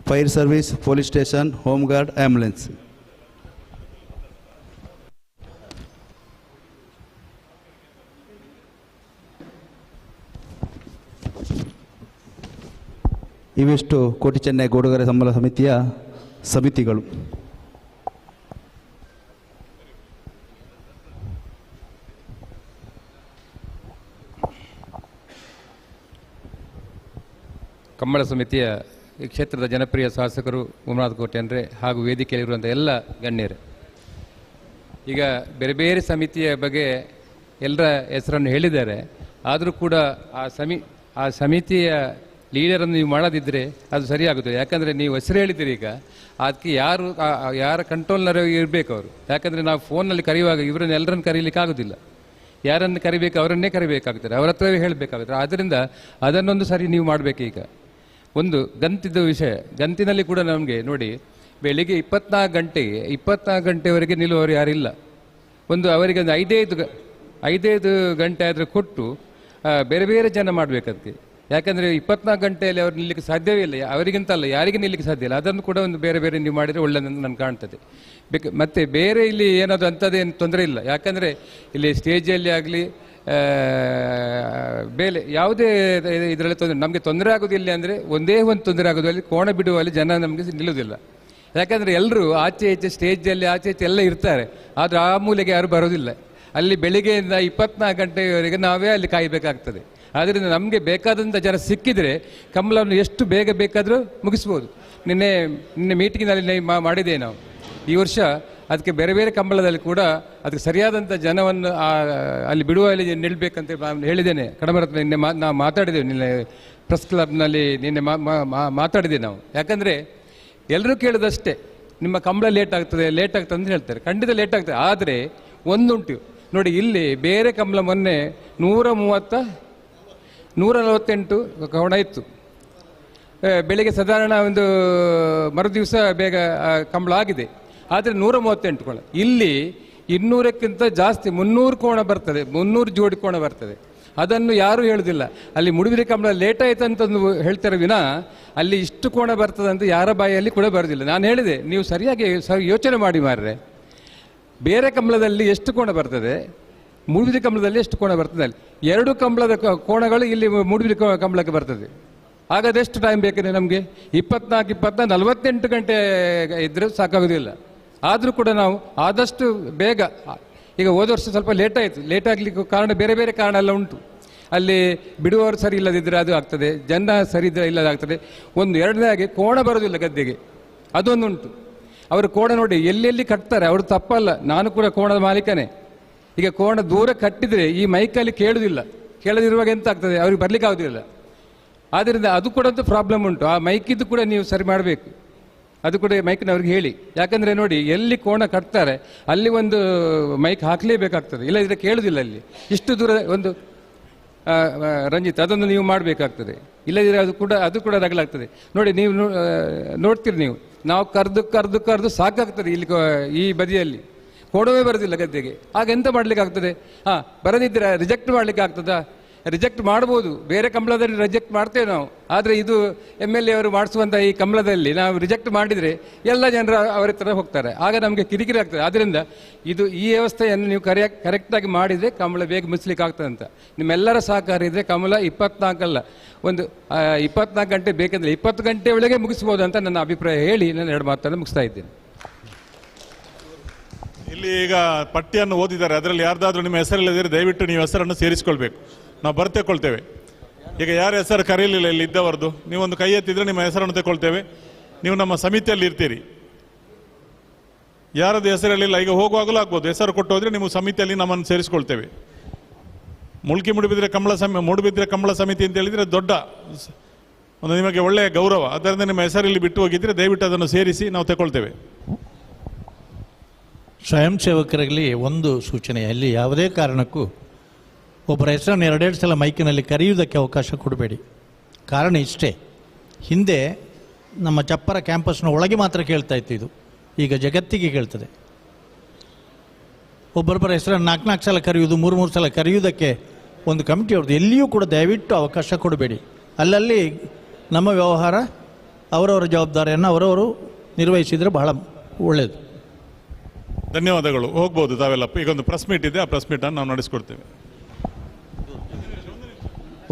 Fire service, police station, home guard, ambulance. ಇವಿಷ್ಟು ಕೋಟಿ ಚೆನ್ನೈ ಗೂಡುಗರೆ ಸಂಬಳ ಸಮಿತಿಯ ಸಮಿತಿಗಳು. ಕಂಬಳ ಸಮಿತಿಯ ಈ ಕ್ಷೇತ್ರದ ಜನಪ್ರಿಯ ಶಾಸಕರು ಉಮನಾಥ್ ಕೋಟ್ಯಾನ್ರೆ ಹಾಗೂ ವೇದಿಕೆಯಲ್ಲಿರುವಂಥ ಎಲ್ಲ ಗಣ್ಯರೇ, ಈಗ ಬೇರೆ ಬೇರೆ ಸಮಿತಿಯ ಬಗ್ಗೆ ಎಲ್ಲರ ಹೆಸರನ್ನು ಹೇಳಿದ್ದಾರೆ. ಆದರೂ ಕೂಡ ಆ ಸಮಿತಿಯ ಲೀಡರನ್ನು ನೀವು ಮಾಡೋದಿದ್ದರೆ ಅದು ಸರಿಯಾಗುತ್ತದೆ. ಯಾಕಂದರೆ ನೀವು ಹೆಸರು ಹೇಳಿದ್ದೀರಿ, ಈಗ ಅದಕ್ಕೆ ಯಾರ ಕಂಟ್ರೋಲ್ನರ ಇರಬೇಕು ಅವರು. ಯಾಕಂದರೆ ನಾವು ಫೋನಲ್ಲಿ ಕರೆಯುವಾಗ ಇವರನ್ನು ಎಲ್ಲರನ್ನು ಕರೀಲಿಕ್ಕೆ ಆಗೋದಿಲ್ಲ. ಯಾರನ್ನು ಕರಿಬೇಕು ಅವರನ್ನೇ ಕರಿಬೇಕಾಗುತ್ತದೆ, ಅವರ ಹತ್ರವೇ ಹೇಳಬೇಕಾಗುತ್ತೆ. ಆದ್ದರಿಂದ ಅದನ್ನೊಂದು ಸರಿ ನೀವು ಮಾಡಬೇಕು. ಈಗ ಒಂದು ಗಂತಿದ್ದು ವಿಷಯ, ಗಂತಿನಲ್ಲಿ ಕೂಡ ನಮಗೆ ನೋಡಿ, ಬೆಳಿಗ್ಗೆ 24 ಗಂಟೆವರೆಗೆ ನಿಲ್ಲುವವರು ಯಾರಿಲ್ಲ. ಅವರಿಗೆ ಒಂದು 5 ಗಂಟೆ ಆದರೆ ಕೊಟ್ಟು ಬೇರೆ ಬೇರೆ ಜನ ಮಾಡಬೇಕದಕ್ಕೆ. ಯಾಕಂದರೆ 24 ಗಂಟೆಯಲ್ಲಿ ಅವ್ರು ನಿಲ್ಲಕ್ಕೆ ಸಾಧ್ಯವೇ ಇಲ್ಲ, ಅವರಿಗಿಂತಲ್ಲ ಯಾರಿಗೆ ನಿಲ್ಲಕ್ಕೆ ಸಾಧ್ಯ ಇಲ್ಲ. ಅದನ್ನು ಕೂಡ ಒಂದು ಬೇರೆ ಬೇರೆ ನೀವು ಮಾಡಿದರೆ ಒಳ್ಳೆಯದಂತ ನನಗೆ ಕಾಣ್ತದೆ. ಮತ್ತು ಬೇರೆ ಇಲ್ಲಿ ಏನಾದರೂ ಅಂಥದ್ದೇನು ತೊಂದರೆ ಇಲ್ಲ. ಯಾಕಂದರೆ ಇಲ್ಲಿ ಸ್ಟೇಜಲ್ಲಿ ಆಗಲಿ ಬೇಲೆ ಯಾವುದೇ ಇದರಲ್ಲಿ ನಮಗೆ ತೊಂದರೆ ಆಗೋದಿಲ್ಲ. ಅಂದರೆ ಒಂದೇ ಒಂದು ತೊಂದರೆ ಆಗೋದು, ಅಲ್ಲಿ ಕೋಣ ಬಿಡುವಲ್ಲಿ ಜನ ನಮಗೆ ನಿಲ್ಲೋದಿಲ್ಲ. ಯಾಕಂದರೆ ಎಲ್ಲರೂ ಆಚೆ ಈಚೆ ಸ್ಟೇಜಲ್ಲಿ ಆಚೆ ಈಚೆ ಎಲ್ಲ ಇರ್ತಾರೆ, ಆದರೆ ಆ ಮೂಲೆಗೆ ಯಾರು ಬರೋದಿಲ್ಲ. ಅಲ್ಲಿ ಬೆಳಿಗ್ಗೆಯಿಂದ 24 ಗಂಟೆಯವರೆಗೆ ನಾವೇ ಅಲ್ಲಿ ಕಾಯಬೇಕಾಗ್ತದೆ. ಆದ್ದರಿಂದ ನಮಗೆ ಬೇಕಾದಂಥ ಜನ ಸಿಕ್ಕಿದರೆ ಕಂಬಳವನ್ನು ಎಷ್ಟು ಬೇಗ ಬೇಕಾದರೂ ಮುಗಿಸ್ಬೋದು. ನಿನ್ನೆ ಮೀಟಿಂಗಿನಲ್ಲಿ ಮಾಡಿದೆ ನಾವು. ಈ ವರ್ಷ ಅದಕ್ಕೆ ಬೇರೆ ಬೇರೆ ಕಂಬಳದಲ್ಲಿ ಕೂಡ ಅದಕ್ಕೆ ಸರಿಯಾದಂಥ ಜನವನ್ನು ಅಲ್ಲಿ ಬಿಡುವಲ್ಲಿ ನಿಲ್ಲಬೇಕಂತ ನಾನು ಹೇಳಿದ್ದೇನೆ. ಕಡಮರತ್ನ ನಿನ್ನೆ ನಾವು ಮಾತಾಡಿದ್ದೇವೆ, ನಿನ್ನೆ ಪ್ರೆಸ್ ಕ್ಲಬ್ನಲ್ಲಿ ನಿನ್ನೆ ಮಾತಾಡಿದ್ದೇವೆ ನಾವು. ಯಾಕಂದರೆ ಎಲ್ಲರೂ ಕೇಳಿದಷ್ಟೇ, ನಿಮ್ಮ ಕಂಬಳ ಲೇಟ್ ಆಗ್ತದೆ ಅಂತ ಹೇಳ್ತಾರೆ. ಖಂಡಿತ ಲೇಟ್ ಆಗ್ತದೆ. ಆದರೆ ಒಂದುಂಟು ನೋಡಿ, ಇಲ್ಲಿ ಬೇರೆ ಕಂಬಳ ಮೊನ್ನೆ 148 ಕೋಣ ಇತ್ತು. ಬೆಳಿಗ್ಗೆ ಸಾಧಾರಣ ಒಂದು ಮರುದಿವಸ ಬೇಗ ಕಂಬಳ ಆಗಿದೆ. ಆದರೆ 138 ಕೋಣ. ಇಲ್ಲಿ 200ಕ್ಕಿಂತ ಜಾಸ್ತಿ 300 ಕೋಣ ಬರ್ತದೆ, 300 ಜೋಡಿ ಕೋಣ ಬರ್ತದೆ. ಅದನ್ನು ಯಾರೂ ಹೇಳುವುದಿಲ್ಲ. ಅಲ್ಲಿ ಮುಡುಬಿದ್ರೆ ಕಂಬಳ ಲೇಟ್ ಆಯ್ತು ಅಂತಂದು ಹೇಳ್ತಾರೆ ವಿನಾ ಅಲ್ಲಿ ಇಷ್ಟು ಕೋಣ ಬರ್ತದೆ ಅಂತ ಯಾರ ಬಾಯಲ್ಲಿ ಕೂಡ ಬರೋದಿಲ್ಲ. ನಾನು ಹೇಳಿದೆ, ನೀವು ಸರಿಯಾಗಿ ಯೋಚನೆ ಮಾಡಿ ಮಾರ್ರೆ, ಬೇರೆ ಕಂಬಳದಲ್ಲಿ ಎಷ್ಟು ಕೋಣ ಬರ್ತದೆ, ಮೂಡುಬಿದ್ರೆ ಕಂಬಳದಲ್ಲಿ ಎಷ್ಟು ಕೋಣ ಬರ್ತದೆ. ಅಲ್ಲಿ 2 ಕಂಬಳದ ಕೋಣಗಳು ಇಲ್ಲಿ ಮೂಡುಬಿದ್ರೆ ಕಂಬಳಕ್ಕೆ ಬರ್ತದೆ. ಹಾಗಾದ್ರೆ ಎಷ್ಟು ಟೈಮ್ ಬೇಕಿದೆ ನಮಗೆ? 24, 48 ಗಂಟೆ ಇದ್ದರೆ ಸಾಕಾಗೋದಿಲ್ಲ. ಆದರೂ ಕೂಡ ನಾವು ಆದಷ್ಟು ಬೇಗ, ಈಗ ಹೋದ ವರ್ಷ ಸ್ವಲ್ಪ ಲೇಟ್ ಆಗಲಿಕ್ಕೆ ಕಾರಣ ಬೇರೆ ಬೇರೆ ಕಾರಣ ಎಲ್ಲ ಉಂಟು. ಅಲ್ಲಿ ಬಿಡುವವರು ಸರಿ ಇಲ್ಲದಿದ್ದರೆ ಅದು ಆಗ್ತದೆ, ಜನ ಸರಿ ಇದ್ದರೆ ಇಲ್ಲದಾಗ್ತದೆ. ಎರಡನೇದಾಗಿ ಕೋಣ ಬರೋದಿಲ್ಲ ಗದ್ದೆಗೆ, ಅದೊಂದುಂಟು. ಅವರು ಕೋಣ ನೋಡಿ ಎಲ್ಲೆಲ್ಲಿ ಕಟ್ತಾರೆ, ಅವರು ತಪ್ಪಲ್ಲ, ನಾನು ಕೂಡ ಕೋಣದ ಮಾಲೀಕನೇ. ಈಗ ಕೋಣ ದೂರ ಕಟ್ಟಿದರೆ ಈ ಮೈಕಲ್ಲಿ ಕೇಳದಿರುವಾಗ ಎಂತ ಆಗ್ತದೆ, ಅವ್ರಿಗೆ ಬರ್ಲಿಕ್ಕೆ ಆಗೋದಿಲ್ಲ. ಆದ್ದರಿಂದ ಅದು ಕೂಡ ಒಂದು ಪ್ರಾಬ್ಲಮ್ ಉಂಟು. ಆ ಮೈಕಿದ್ದು ಕೂಡ ನೀವು ಸರಿ ಮಾಡಬೇಕು, ಅದು ಕೂಡ ಮೈಕ್ನವ್ರಿಗೆ ಹೇಳಿ. ಯಾಕಂದರೆ ನೋಡಿ, ಎಲ್ಲಿ ಕೋಣ ಕಟ್ತಾರೆ ಅಲ್ಲಿ ಒಂದು ಮೈಕ್ ಹಾಕಲೇಬೇಕಾಗ್ತದೆ, ಇಲ್ಲದಿದ್ದರೆ ಕೇಳೋದಿಲ್ಲ. ಅಲ್ಲಿ ಇಷ್ಟು ದೂರ ಒಂದು ರಂಜಿತ್, ಅದನ್ನು ನೀವು ಮಾಡಬೇಕಾಗ್ತದೆ. ಇಲ್ಲದಿದ್ದರೆ ಅದು ಕೂಡ ರಗಲಾಗ್ತದೆ. ನೋಡಿ, ನೀವು ನೋಡ್ತೀರಿ, ನಾವು ಕರೆದು ಸಾಕಾಗ್ತದೆ ಇಲ್ಲಿ ಈ ಬದಿಯಲ್ಲಿ. ಕೊಡವೇ ಬರೋದಿಲ್ಲ ಗದ್ದೆಗೆ. ಆಗ ಎಂತ ಮಾಡ್ಲಿಕ್ಕೆ ಆಗ್ತದೆ? ಬರದಿದ್ದರೆ ರಿಜೆಕ್ಟ್ ಮಾಡ್ಲಿಕ್ಕೆ ಆಗ್ತದಾ? ರಿಜೆಕ್ಟ್ ಮಾಡ್ಬೋದು, ಬೇರೆ ಕಂಬಳದಲ್ಲಿ ರಿಜೆಕ್ಟ್ ಮಾಡ್ತೇವೆ ನಾವು. ಆದರೆ ಇದು MLA ಅವರು ಮಾಡಿಸುವಂಥ ಈ ಕಂಬಳದಲ್ಲಿ ನಾವು ರಿಜೆಕ್ಟ್ ಮಾಡಿದರೆ ಎಲ್ಲ ಜನರು ಅವರ ಹತ್ರ ಹೋಗ್ತಾರೆ, ಆಗ ನಮಗೆ ಕಿರಿಕಿರಿ ಆಗ್ತದೆ. ಆದ್ದರಿಂದ ಈ ವ್ಯವಸ್ಥೆಯನ್ನು ನೀವು ಕರೆಕ್ಟಾಗಿ ಮಾಡಿದರೆ ಕಂಬಳ ಬೇಗ ಮುಚ್ಚಲಿಕ್ಕೆ ಆಗ್ತದೆ ಅಂತ ನಿಮ್ಮೆಲ್ಲರ ಸಹಕಾರ ಇದ್ದರೆ ಕಂಬಳ 24 ಅಲ್ಲ, ಒಂದು 24 ಗಂಟೆ ಬೇಕಂದ್ರೆ 20 ಗಂಟೆ ಒಳಗೆ ಮುಗಿಸ್ಬೋದು ಅಂತ ನನ್ನ ಅಭಿಪ್ರಾಯ ಹೇಳಿ ನಾನು 2 ಮಾತನ್ನು ಮುಗಿಸ್ತಾ ಇದ್ದೇನೆ. ಇಲ್ಲಿ ಈಗ ಪಟ್ಟಿಯನ್ನು ಓದಿದ್ದಾರೆ, ಅದರಲ್ಲಿ ಯಾರ್ದಾದ್ರೂ ನಿಮ್ಮ ಹೆಸರಿಲ್ಲದಿದ್ದರೆ ದಯವಿಟ್ಟು ನೀವು ಹೆಸರನ್ನು ಸೇರಿಸ್ಕೊಳ್ಬೇಕು, ನಾವು ಬರ್ತೇಕೊಳ್ತೇವೆ. ಈಗ ಯಾರ ಹೆಸರು ಕರೀಲಿಲ್ಲ ಇಲ್ಲಿ ಇದ್ದವರದು, ನೀವೊಂದು ಕೈ ಎತ್ತಿದ್ರೆ ನಿಮ್ಮ ಹೆಸರನ್ನು ತಗೊಳ್ತೇವೆ. ನೀವು ನಮ್ಮ ಸಮಿತಿಯಲ್ಲಿ ಇರ್ತೀರಿ, ಯಾರದ್ದು ಹೆಸರಲ್ಲಿಲ್ಲ ಈಗ ಹೋಗುವಾಗಲೂ ಆಗ್ಬೋದು, ಹೆಸರು ಕೊಟ್ಟು ಹೋದರೆ ನೀವು ಸಮಿತಿಯಲ್ಲಿ ನಮ್ಮನ್ನು ಸೇರಿಸ್ಕೊಳ್ತೇವೆ. ಮೂಡುಬಿದ್ರೆ ಕಂಬಳ ಸಮಿತಿ ಅಂತ ಹೇಳಿದರೆ ದೊಡ್ಡ ಒಂದು ನಿಮಗೆ ಒಳ್ಳೆಯ ಗೌರವ. ಅದರಿಂದ ನಿಮ್ಮ ಹೆಸರಲ್ಲಿ ಬಿಟ್ಟು ಹೋಗಿದ್ರೆ ದಯವಿಟ್ಟು ಅದನ್ನು ಸೇರಿಸಿ ನಾವು ತಗೊಳ್ತೇವೆ. ಸ್ವಯಂ ಸೇವಕರಲ್ಲಿ ಒಂದು ಸೂಚನೆ, ಅಲ್ಲಿ ಯಾವುದೇ ಕಾರಣಕ್ಕೂ ಒಬ್ಬರ ಹೆಸರನ್ನು 2 ಸಲ ಮೈಕಿನಲ್ಲಿ ಕರೆಯುವುದಕ್ಕೆ ಅವಕಾಶ ಕೊಡಬೇಡಿ. ಕಾರಣ ಇಷ್ಟೇ, ಹಿಂದೆ ನಮ್ಮ ಚಪ್ಪರ ಕ್ಯಾಂಪಸ್ನ ಒಳಗೆ ಮಾತ್ರ ಕೇಳ್ತಾ ಇತ್ತು, ಇದು ಈಗ ಜಗತ್ತಿಗೆ ಕೇಳ್ತದೆ. ಒಬ್ಬೊಬ್ಬರ ಹೆಸರನ್ನು 4 ಸಲ ಕರೆಯುವುದು, 3 ಸಲ ಕರೆಯುವುದಕ್ಕೆ ಒಂದು ಕಮಿಟಿ ಅವ್ರದ್ದು. ಎಲ್ಲಿಯೂ ಕೂಡ ದಯವಿಟ್ಟು ಅವಕಾಶ ಕೊಡಬೇಡಿ. ಅಲ್ಲಲ್ಲಿ ನಮ್ಮ ವ್ಯವಹಾರ ಅವರವರ ಜವಾಬ್ದಾರಿಯನ್ನು ಅವರವರು ನಿರ್ವಹಿಸಿದರೆ ಬಹಳ ಒಳ್ಳೆಯದು. ಧನ್ಯವಾದಗಳು. ಹೋಗ್ಬೋದು ತಾವೆಲ್ಲ. ಈಗ ಒಂದು ಪ್ರೆಸ್ ಮೀಟ್ ಇದೆ, ಆ ಪ್ರೆಸ್ ಮೀಟನ್ನು ನಾವು ನಡೆಸ್ಕೊಡ್ತೇವೆ.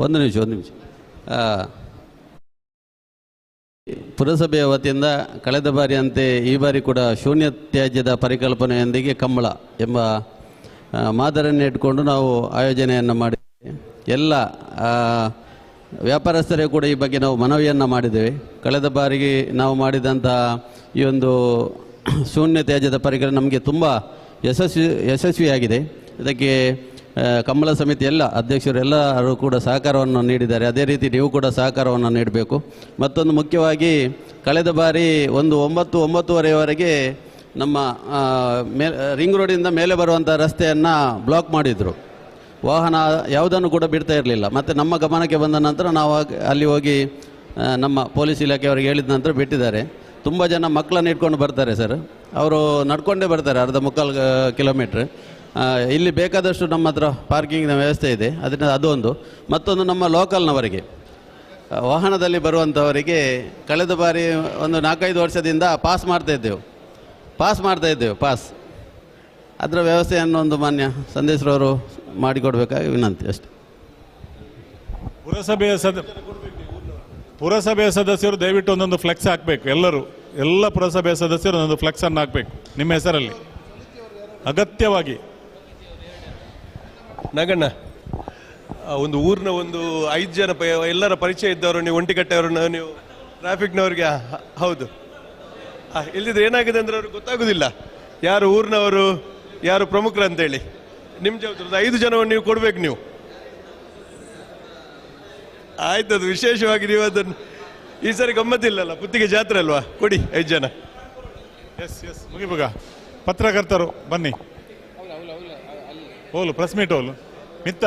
ಒಂದು ನಿಮಿಷ ಪುರಸಭೆಯ ವತಿಯಿಂದ ಕಳೆದ ಬಾರಿಯಂತೆ ಈ ಬಾರಿ ಕೂಡ ಶೂನ್ಯ ತ್ಯಾಜ್ಯದ ಪರಿಕಲ್ಪನೆಯೊಂದಿಗೆ ಕಂಬಳ ಎಂಬ ಮಾದರಿಯನ್ನು ಇಟ್ಕೊಂಡು ನಾವು ಆಯೋಜನೆಯನ್ನು ಮಾಡಿದ್ದೇವೆ. ಎಲ್ಲ ವ್ಯಾಪಾರಸ್ಥರೇ ಕೂಡ ಈ ಬಗ್ಗೆ ನಾವು ಮನವಿಯನ್ನು ಮಾಡಿದ್ದೇವೆ. ಕಳೆದ ಬಾರಿಗೆ ನಾವು ಮಾಡಿದಂಥ ಈ ಒಂದು ಶೂನ್ಯ ತ್ಯಾಜ್ಯದ ಪರಿಕಲ್ಪನೆ ನಮಗೆ ತುಂಬ ಯಶಸ್ವಿಯಾಗಿದೆ. ಇದಕ್ಕೆ ಕಂಬಳ ಸಮಿತಿ ಎಲ್ಲ ಅಧ್ಯಕ್ಷರು ಎಲ್ಲರೂ ಕೂಡ ಸಹಕಾರವನ್ನು ನೀಡಿದ್ದಾರೆ. ಅದೇ ರೀತಿ ನೀವು ಕೂಡ ಸಹಕಾರವನ್ನು ನೀಡಬೇಕು. ಮತ್ತೊಂದು ಮುಖ್ಯವಾಗಿ ಕಳೆದ ಬಾರಿ ಒಂದು 9-9:30ವರೆಗೆ ನಮ್ಮ ರಿಂಗ್ ರೋಡಿಂದ ಮೇಲೆ ಬರುವಂಥ ರಸ್ತೆಯನ್ನು ಬ್ಲಾಕ್ ಮಾಡಿದರು. ವಾಹನ ಯಾವುದನ್ನು ಕೂಡ ಬಿಡ್ತಾ ಇರಲಿಲ್ಲ. ಮತ್ತು ನಮ್ಮ ಗಮನಕ್ಕೆ ಬಂದ ನಂತರ ನಾವು ಅಲ್ಲಿ ಹೋಗಿ ನಮ್ಮ ಪೊಲೀಸ್ ಇಲಾಖೆಯವರಿಗೆ ಹೇಳಿದ ನಂತರ ಬಿಟ್ಟಿದ್ದಾರೆ. ತುಂಬ ಜನ ಮಕ್ಕಳನ್ನು ಇಟ್ಕೊಂಡು ಬರ್ತಾರೆ ಸರ್, ಅವರು ನಡ್ಕೊಂಡೇ ಬರ್ತಾರೆ 1/4 ಕಿಲೋಮೀಟ್ರ್. ಇಲ್ಲಿ ಬೇಕಾದಷ್ಟು ನಮ್ಮ ಹತ್ರ ಪಾರ್ಕಿಂಗ್ನ ವ್ಯವಸ್ಥೆ ಇದೆ, ಅದರಿಂದ ಅದೊಂದು. ಮತ್ತೊಂದು ನಮ್ಮ ಲೋಕಲ್ನವರಿಗೆ, ವಾಹನದಲ್ಲಿ ಬರುವಂಥವರಿಗೆ ಕಳೆದ ಬಾರಿ ಒಂದು 4-5 ವರ್ಷದಿಂದ ಪಾಸ್ ಮಾಡ್ತಾಯಿದ್ದೆವು. ಅದರ ವ್ಯವಸ್ಥೆಯನ್ನು ಒಂದು ಮಾನ್ಯ ಸಂದೇಶ್ರವರು ಮಾಡಿಕೊಡ್ಬೇಕಾಗಿ ವಿನಂತಿ ಅಷ್ಟೇ. ಪುರಸಭೆಯ ಸದಸ್ಯರು ದಯವಿಟ್ಟು ಒಂದೊಂದು ಫ್ಲೆಕ್ಸ್ ಹಾಕಬೇಕು. ಎಲ್ಲ ಪುರಸಭೆಯ ಸದಸ್ಯರು ಒಂದೊಂದು ಫ್ಲೆಕ್ಸನ್ನು ಹಾಕಬೇಕು ನಿಮ್ಮ ಹೆಸರಲ್ಲಿ ಅಗತ್ಯವಾಗಿ. ನಗಣ್ಣ, ಒಂದು ಊರಿನ ಒಂದು 5 ಜನ ಎಲ್ಲರ ಪರಿಚಯ ಇದ್ದವರು ನೀವು, ಒಂಟಿಕಟ್ಟೆಯವರನ್ನ ನೀವು ಟ್ರಾಫಿಕ್ನವ್ರಿಗೆ ಹೌದು ಇಲ್ಲದಿದ್ರೆ ಏನಾಗಿದೆ ಅಂದರೆ ಅವ್ರಿಗೆ ಗೊತ್ತಾಗೋದಿಲ್ಲ ಯಾರು ಊರಿನವರು ಯಾರು ಪ್ರಮುಖರು ಅಂತೇಳಿ. ನಿಮ್ಮ ಜವಾಬ್ದಾರಿ 5 ಜನವನ್ನು ನೀವು ಕೊಡಬೇಕು ನೀವು. ಆಯ್ತು, ಅದು ವಿಶೇಷವಾಗಿ ನೀವು ಅದನ್ನು ಈ ಸರಿ ಗಮ್ಮತ್ತಿಲ್ಲಲ್ಲ, ಪುತ್ತಿಗೆ ಜಾತ್ರೆ ಅಲ್ವಾ, ಕೊಡಿ 5 ಜನ. ಎಸ್ ಮುಗಿಬೇಗ. ಪತ್ರಕರ್ತರು ಬನ್ನಿ, ಹೋಲು ಪ್ರೆಸ್ ಮೀಟ್ ಹೋಲು ಮಿತ್ತ